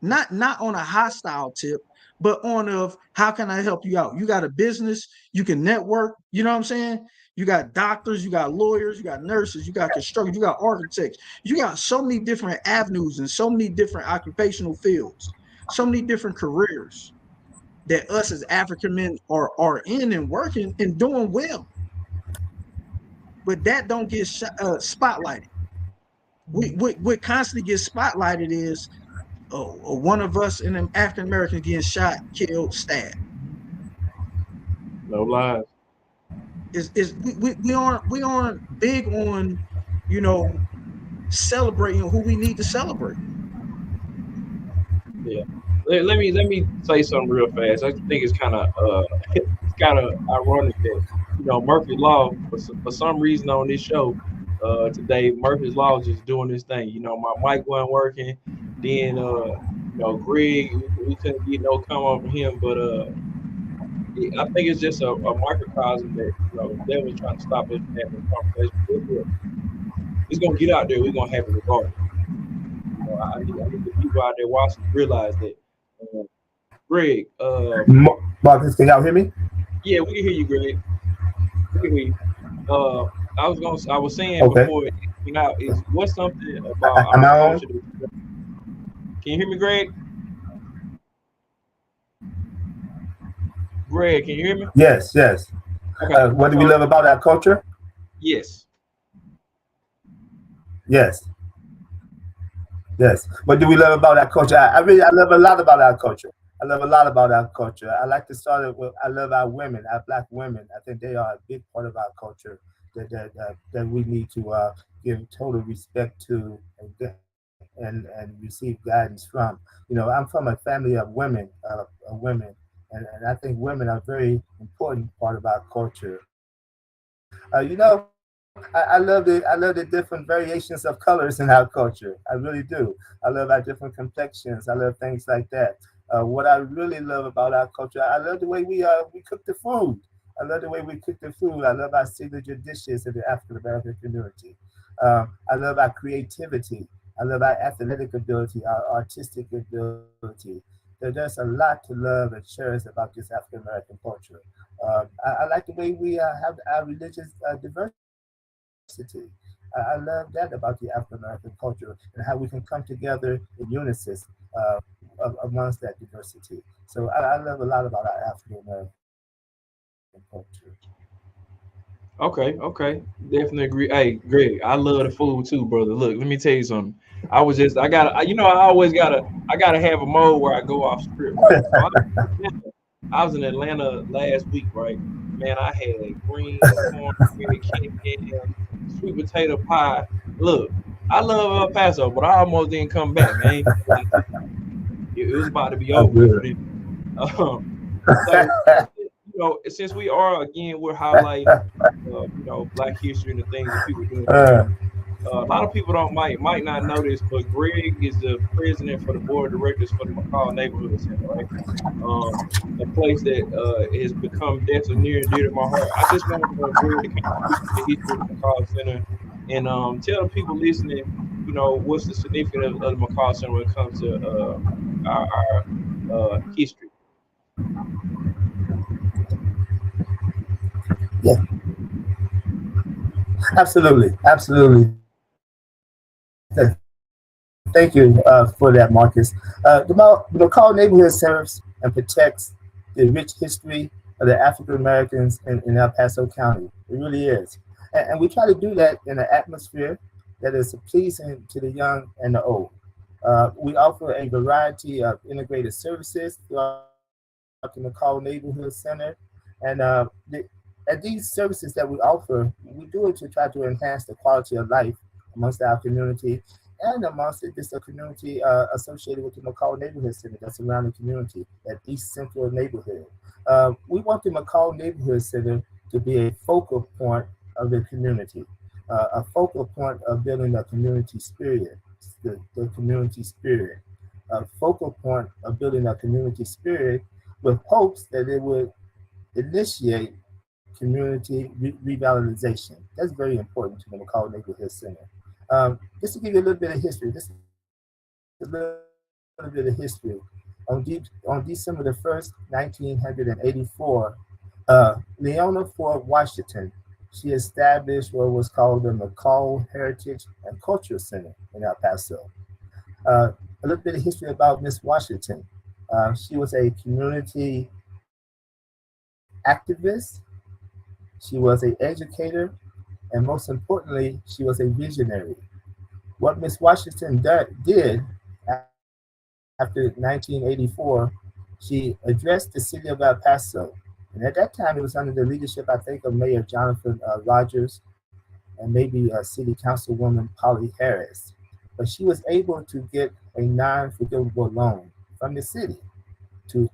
not on a hostile tip, but on of, how can I help you out? You got a business, you can network, you know what I'm saying? You got doctors, you got lawyers, you got nurses, you got construction, you got architects, you got so many different avenues and so many different occupational fields, so many different careers that us as African men are in and working and doing well. But that don't get spotlighted. What constantly gets spotlighted is one of us in an African American getting shot, killed, stabbed. No lies. We aren't big on, celebrating who we need to celebrate. Yeah. Let me say something real fast. I think it's kind of ironic that Murphy's Law, for some reason on this show today, Murphy's Law is just doing this thing. My mic wasn't working. Then Gregg, we couldn't get no come up from him, but I think it's just a microcosm that the devil's trying to stop us from having a conversation. It's gonna get out there. We're gonna have it regardless. I need the people out there watching to realize that. Gregg, Marcus, can y'all hear me? Yeah, we can hear you, Gregg. Anyway, I was saying Okay. before it came out is what's something about Am our I on? culture that, can you hear me, Greg? Greg, can you hear me? Yes, yes. Okay. What do we love about our culture? Yes. Yes, yes. What do we love about our culture? I love a lot about our culture. I love a lot about our culture. I like to start it with I love our women, our black women. I think they are a big part of our culture that we need to give total respect to and receive guidance from. You know, I'm from a family of women, and I think women are a very important part of our culture. You know, I love the different variations of colors in our culture. I really do. I love our different complexions. I love things like that. What I really love about our culture, I love the way we cook the food. I love the way we cook the food. I love our signature dishes in the African American community. I love our creativity. I love our athletic ability, our artistic ability. There's a lot to love and cherish about this African American culture. I like the way we have our religious diversity. I love that about the African American culture and how we can come together in unison uh, amongst that diversity. So I love a lot about our African American culture. Okay. Definitely agree. Hey, Greg, I love the food too, brother. Look, let me tell you something. I gotta, I always I gotta have a mode where I go off script, right? So I was in Atlanta last week, right? Man, I had greens, cornbread, candy, sweet potato pie. Look, I love El Paso, but I almost didn't come back, man. It was about to be I'm over with. But good. it, um, so since we are again, we're highlighting, Black history and the things that people doing. Uh, A lot of people don't might not know this, but Greg is the president for the board of directors for the McCall Neighborhood Center, right? A place that has become definitely near and dear to my heart. I just want Greg to kind of speak to the history of the McCall Center and tell the people listening, what's the significance of the McCall Center when it comes to our history. yeah, absolutely. Thank you for that, Marcus. The McCall neighborhood serves and protects the rich history of the African Americans in El Paso County. It really is. And we try to do that in an atmosphere that is pleasing to the young and the old. We offer a variety of integrated services throughout the McCall Neighborhood Center. And these services that we offer, we do it to try to enhance the quality of life amongst our community and amongst just a community associated with the McCall Neighborhood Center that's around the community, that East Central neighborhood. We want the McCall Neighborhood Center to be a focal point of the community, a focal point of building a community spirit, the community spirit, a focal point of building a community spirit with hopes that it would initiate community revitalization. That's very important to the McCall Neighborhood Center. Just to give you a little bit of history, on December the 1st, 1984, Leona Ford Washington, she established what was called the McCall Heritage and Cultural Center in El Paso. A little bit of history about Miss Washington. She was a community activist, she was an educator, and most importantly, she was a visionary. What Miss Washington did after 1984, she addressed the city of El Paso. And at that time, it was under the leadership, I think, of Mayor Jonathan Rogers and maybe City Councilwoman Polly Harris. But she was able to get a non-forgivable loan from the city to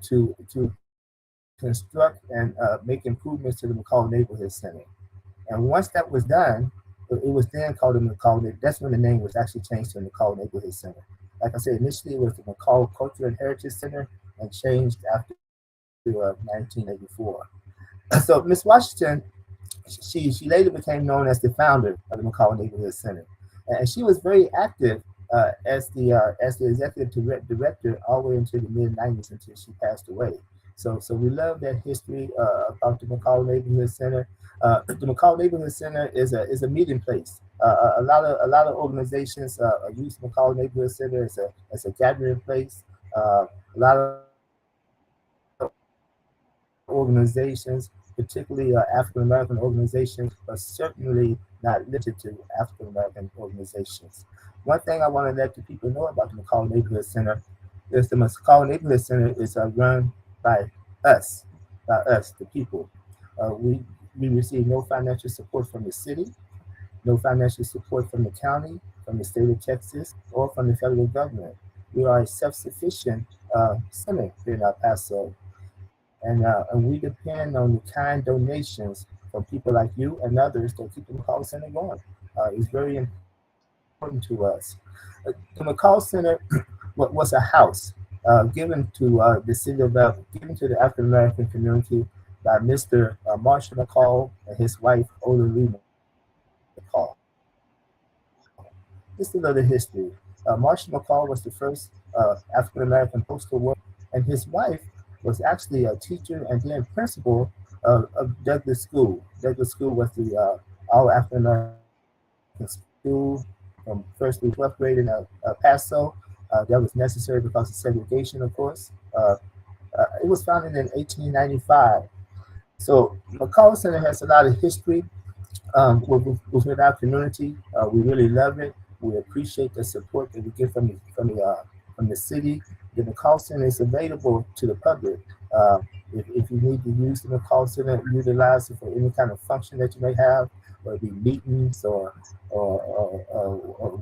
construct and make improvements to the McCall Neighborhood Center. And once that was done, it was then called the That's when the name was actually changed to the McCall Neighborhood Center. Like I said, initially it was the McCall Cultural and Heritage Center and changed after 1984. So Miss Washington, she later became known as the founder of the McCall Neighborhood Center, and she was very active as the executive director all the way into the mid '90s until she passed away. So we love that history about the McCall Neighborhood Center. The McCall Neighborhood Center is a meeting place. A lot of organizations use McCall Neighborhood Center as a gathering place. A lot of organizations, particularly African American organizations, are certainly not limited to African American organizations. One thing I want to let the people know about the McCall Neighborhood Center is the McCall Neighborhood Center is run by us, the people. We receive no financial support from the city, no financial support from the county, from the state of Texas, or from the federal government. We are a self-sufficient center here in El Paso, and we depend on the kind donations from people like you and others that keep the McCall Center going. It's very important to us. The McCall Center was a house given to the city of given to the African American community by Mr. Marshall McCall and his wife Ola Lee McCall. Just a little history. Marshall McCall was the first African American postal worker, and his wife was actually a teacher and then principal of Douglas School. Douglas School was the all African American school from first through 12th grade in Paso. That was necessary because of segregation, of course. It was founded in 1895. So McCall Center has a lot of history within our community. We really love it. We appreciate the support that we get from the city. The McCall Center is available to the public. If you need to use the McCall Center, utilize it for any kind of function that you may have, whether it be meetings or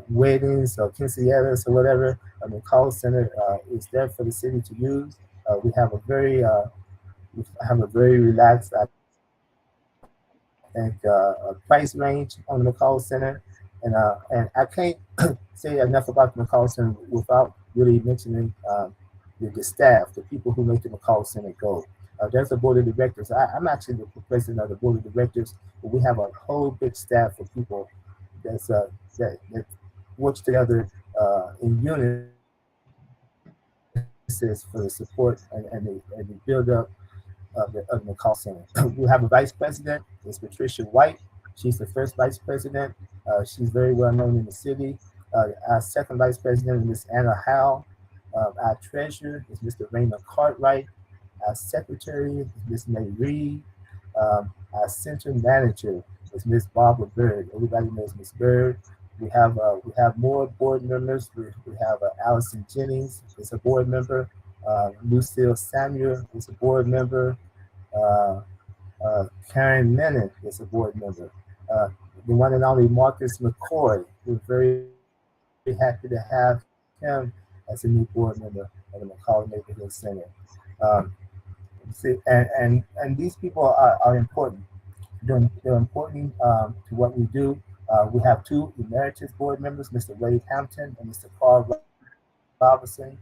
weddings or quinceañeras or whatever. The McCall Center is there for the city to use. We have a very relaxed, I think, price range on the McCall Center, and I can't say enough about the McCall Center without really mentioning the staff, the people who make the McCall Center go. There's a board of directors. I'm actually the president of the board of directors, but we have a whole big staff of people that works together in unison for the support and the build up of the McCall Center. We have a vice president. It's Patricia White. She's the first vice president. She's very well known in the city. Our second vice president is Miss Anna Howe. Our treasurer is Mr. Raymond Cartwright. Our secretary is Miss May Reed. Our center manager is Miss Barbara Bird. Everybody knows Miss Bird. We have more board members. We have Allison Jennings is a board member. Lucille Samuel is a board member. Uh, Karen Menon is a board member. The one and only Marcus McCoy. We're very happy to have him as a new board member of the McCall Neighborhood Center. Um, and these people are important. They're important to what we do. We have two emeritus board members, Mr. Wade Hampton and Mr. Carl Robinson.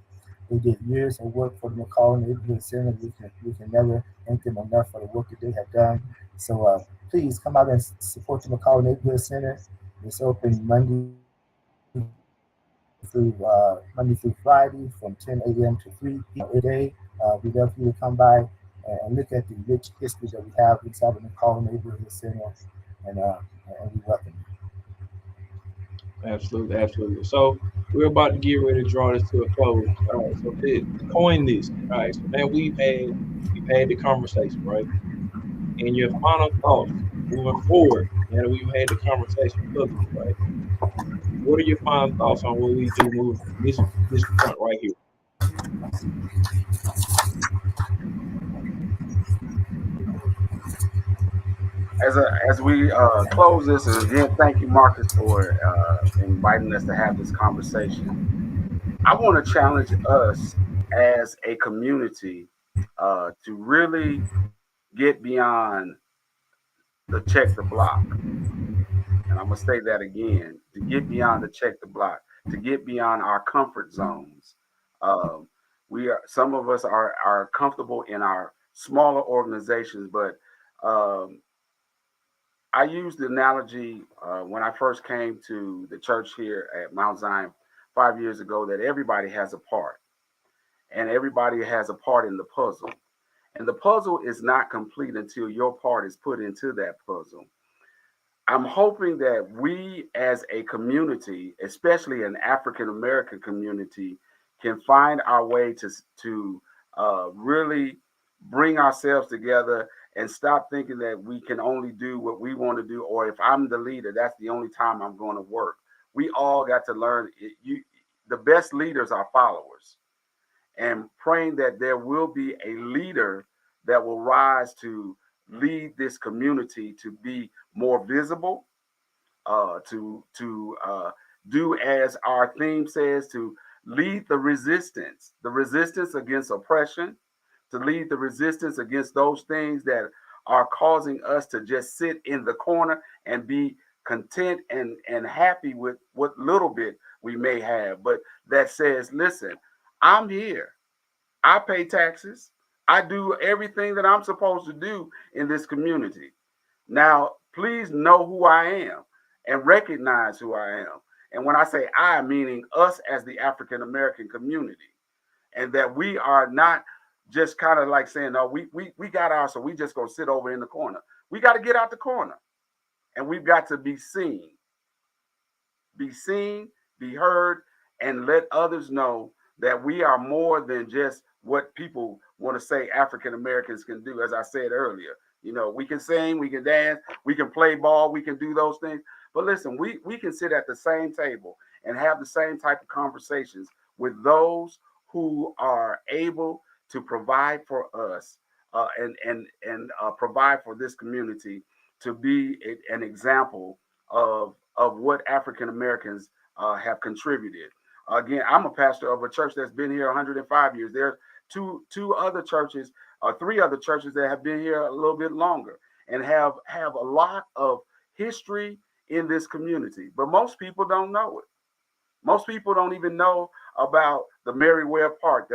They did years of work for the McCall Neighborhood Center. We can never thank them enough for the work that they have done. So please come out and support the McCall Neighborhood Center. It's open Monday through Friday from 10 a.m. to 3 p.m. every day. We'd love for you to come by and look at the rich history that we have inside the McCall Neighborhood Center, and we welcome you. Absolutely, absolutely. So we're about to get ready to draw this to a close. All right, so to coin this. All right, so man, we've had the conversation, right? And your final thoughts moving forward. Now that we've had the conversation publicly, right? What are your final thoughts on what we do move this point right here? As we close this, and again, thank you, Marcus, for inviting us to have this conversation. I want to challenge us as a community to really get beyond the check the block. And I'm going to say that again, to get beyond the check the block, to get beyond our comfort zones. Um, some of us are comfortable in our smaller organizations, but um, I use the analogy when I first came to the church here at Mount Zion 5 years ago that everybody has a part and everybody has a part in the puzzle. And the puzzle is not complete until your part is put into that puzzle. I'm hoping that we as a community, especially an African American community, can find our way to really bring ourselves together and stop thinking that we can only do what we want to do, or if I'm the leader, that's the only time I'm going to work. We all got to learn. The best leaders are followers, and praying that there will be a leader that will rise to lead this community to be more visible, to do as our theme says, to lead the resistance against oppression, to lead the resistance against those things that are causing us to just sit in the corner and be content and happy with what little bit we may have, but that says, listen, I'm here. I pay taxes. I do everything that I'm supposed to do in this community. Now, please know who I am and recognize who I am. And when I say I, meaning us as the African American community, and that we are not just kind of like saying, no, we got ours, so we just gonna sit over in the corner. We got to get out the corner, and we've got to be seen, be heard, and let others know that we are more than just what people want to say African Americans can do. As I said earlier, we can sing, we can dance, we can play ball, we can do those things. But listen, we can sit at the same table and have the same type of conversations with those who are able to provide for us and provide for this community to be an example of what African Americans have contributed. Again, I'm a pastor of a church that's been here 105 years. There are two other churches, or three other churches that have been here a little bit longer and have a lot of history in this community. But most people don't know it. Most people don't even know about the Mary Ware Park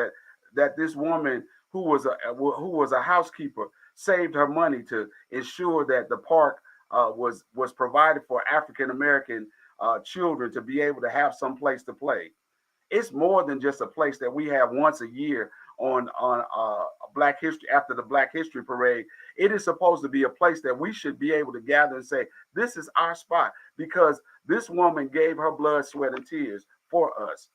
that this woman who was a housekeeper saved her money to ensure that the park was provided for African American children to be able to have some place to play. It's more than just a place that we have once a year on Black History, after the Black History Parade. It is supposed to be a place that we should be able to gather and say, this is our spot, because this woman gave her blood, sweat, and tears for us.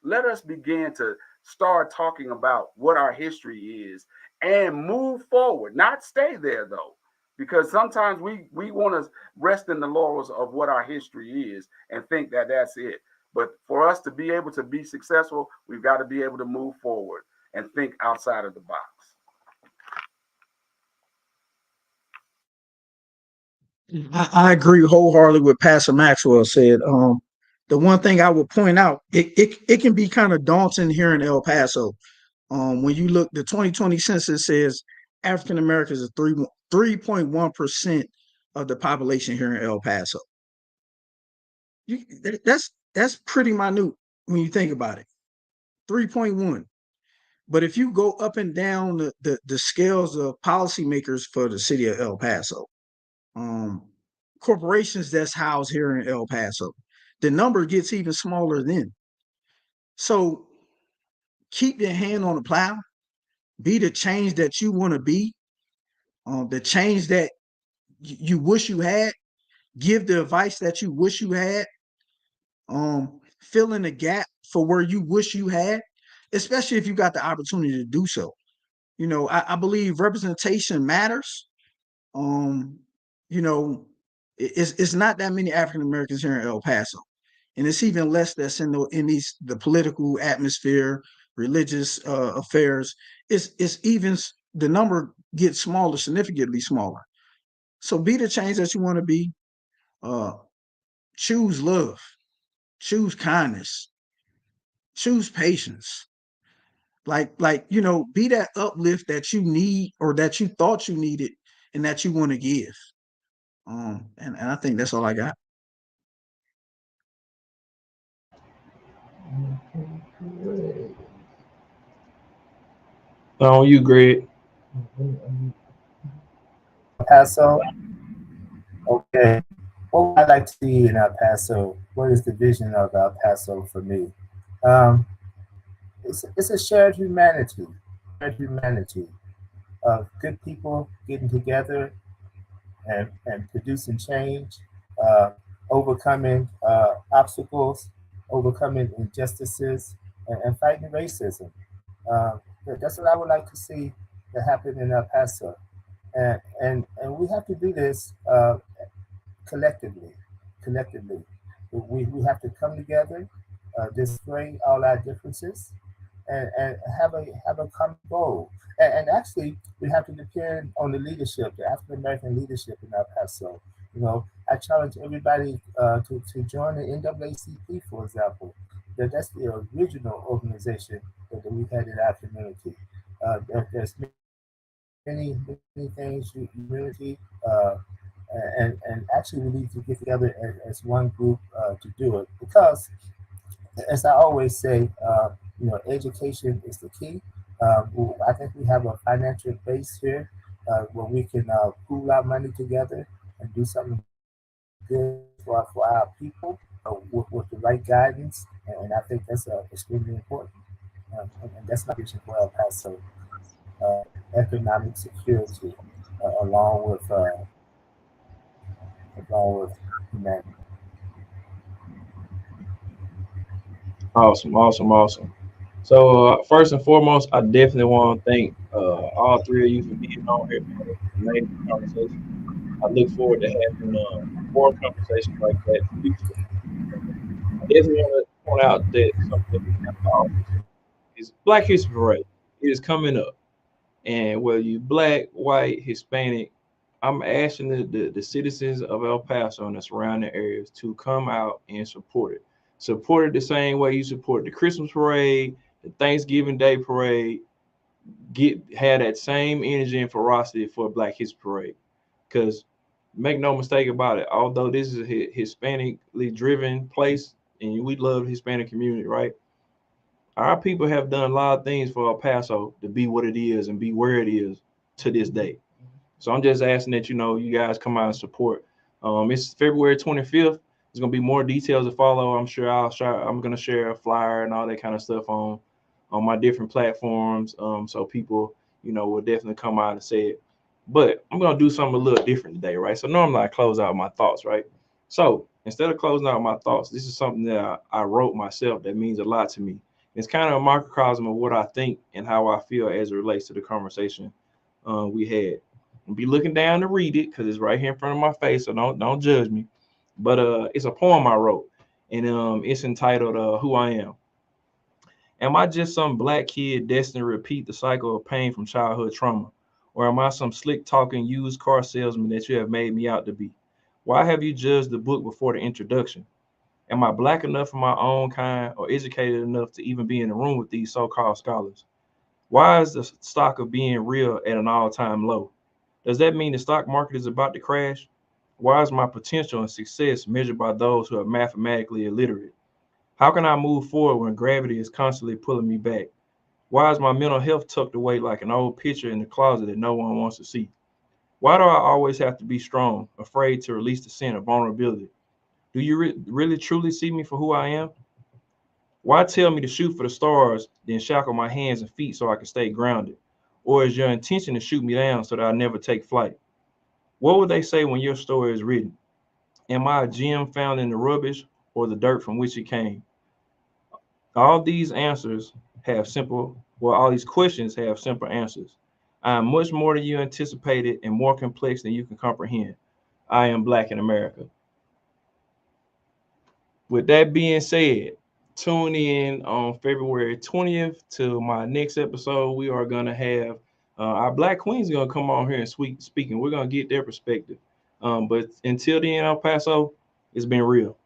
Let us begin to start talking about what our history is and move forward, not stay there though, because sometimes we want to rest in the laurels of what our history is and think that that's it. But for us to be able to be successful, we've got to be able to move forward and think outside of the box. I agree wholeheartedly with Pastor Maxwell said. The one thing I would point out, it can be kind of daunting here in El Paso. When you look, the 2020 census says African Americans are 3.1% of the population here in El Paso. That's pretty minute when you think about it. 3.1. But if you go up and down the scales of policymakers for the city of El Paso, corporations that's housed here in El Paso, the number gets even smaller then. So keep your hand on the plow, be the change that you want to be, the change that you wish you had, give the advice that you wish you had, fill in the gap for where you wish you had, especially if you got the opportunity to do so. I believe representation matters. It's not that many African Americans here in El Paso, and it's even less that's in the political atmosphere, religious affairs. It's even the number gets smaller, significantly smaller. So be the change that you want to be. Choose love, choose kindness, choose patience. Be that uplift that you need or that you thought you needed and that you want to give. And I think that's all I got. No, you, Greg. Paso. Okay. What would I like to see in El Paso? What is the vision of El Paso for me? It's a shared humanity. of good people getting together and producing change, overcoming obstacles, overcoming injustices, and fighting racism. That's what I would like to see that happen in El Paso. And we have to do this collectively. Collectively, we have to come together, display all our differences, and have a common goal. And actually, we have to depend on the leadership, the African American leadership in El Paso. I challenge everybody to join the NAACP, for example. That's the original organization that we had in our community. There's many things in community, and actually we need to get together as one group to do it, because as I always say, education is the key. I think we have a financial base here where we can pool our money together and do something good for our people with the right guidance, and I think that's extremely important. And that's my vision for El Paso: economic security, along with humanity. Awesome. So first and foremost, I definitely want to thank all three of you for being on here for this amazing conversation. I look forward to having more conversations like that in the future. I definitely want to point out that something that we have to offer is Black History Parade. It is coming up, and whether you black, white, Hispanic, I'm asking the citizens of El Paso and the surrounding areas to come out and support it. Support it the same way you support the Christmas parade, the Thanksgiving Day parade. Have that same energy and ferocity for Black History Parade. Because make no mistake about it, although this is a Hispanically driven place and we love the Hispanic community, right? Our people have done a lot of things for El Paso to be what it is and be where it is to this day. So I'm just asking that you guys come out and support. It's February 25th. There's gonna be more details to follow. I'm sure I'm gonna share a flyer and all that kind of stuff on my different platforms. So people will definitely come out and say it. But I'm gonna do something a little different today, right? So normally I close out my thoughts, right? So instead of closing out my thoughts, this is something that I wrote myself that means a lot to me. It's kind of a microcosm of what I think and how I feel as it relates to the conversation we had. I'll be looking down to read it because it's right here in front of my face, so don't judge me. But it's a poem I wrote, and it's entitled "Who I Am." Am I just some black kid destined to repeat the cycle of pain from childhood trauma? Or am I some slick talking used car salesman that you have made me out to be? Why have you judged the book before the introduction? Am I black enough for my own kind or educated enough to even be in the room with these so-called scholars? Why is the stock of being real at an all-time low? Does that mean the stock market is about to crash? Why is my potential and success measured by those who are mathematically illiterate? How can I move forward when gravity is constantly pulling me back? Why is my mental health tucked away like an old picture in the closet that no one wants to see? Why do I always have to be strong, afraid to release the scent of vulnerability? Do you really truly see me for who I am? Why tell me to shoot for the stars, then shackle my hands and feet so I can stay grounded? Or is your intention to shoot me down so that I never take flight? What would they say when your story is written? Am I a gem found in the rubbish or the dirt from which it came? All these answers have all these questions have simple answers. I am much more than you anticipated and more complex than you can comprehend. I am Black in America. With that being said, tune in on February 20th to my next episode. We are going to have our Black Queens going to come on here and speaking. We're going to get their perspective. But until then, El Paso, it's been real.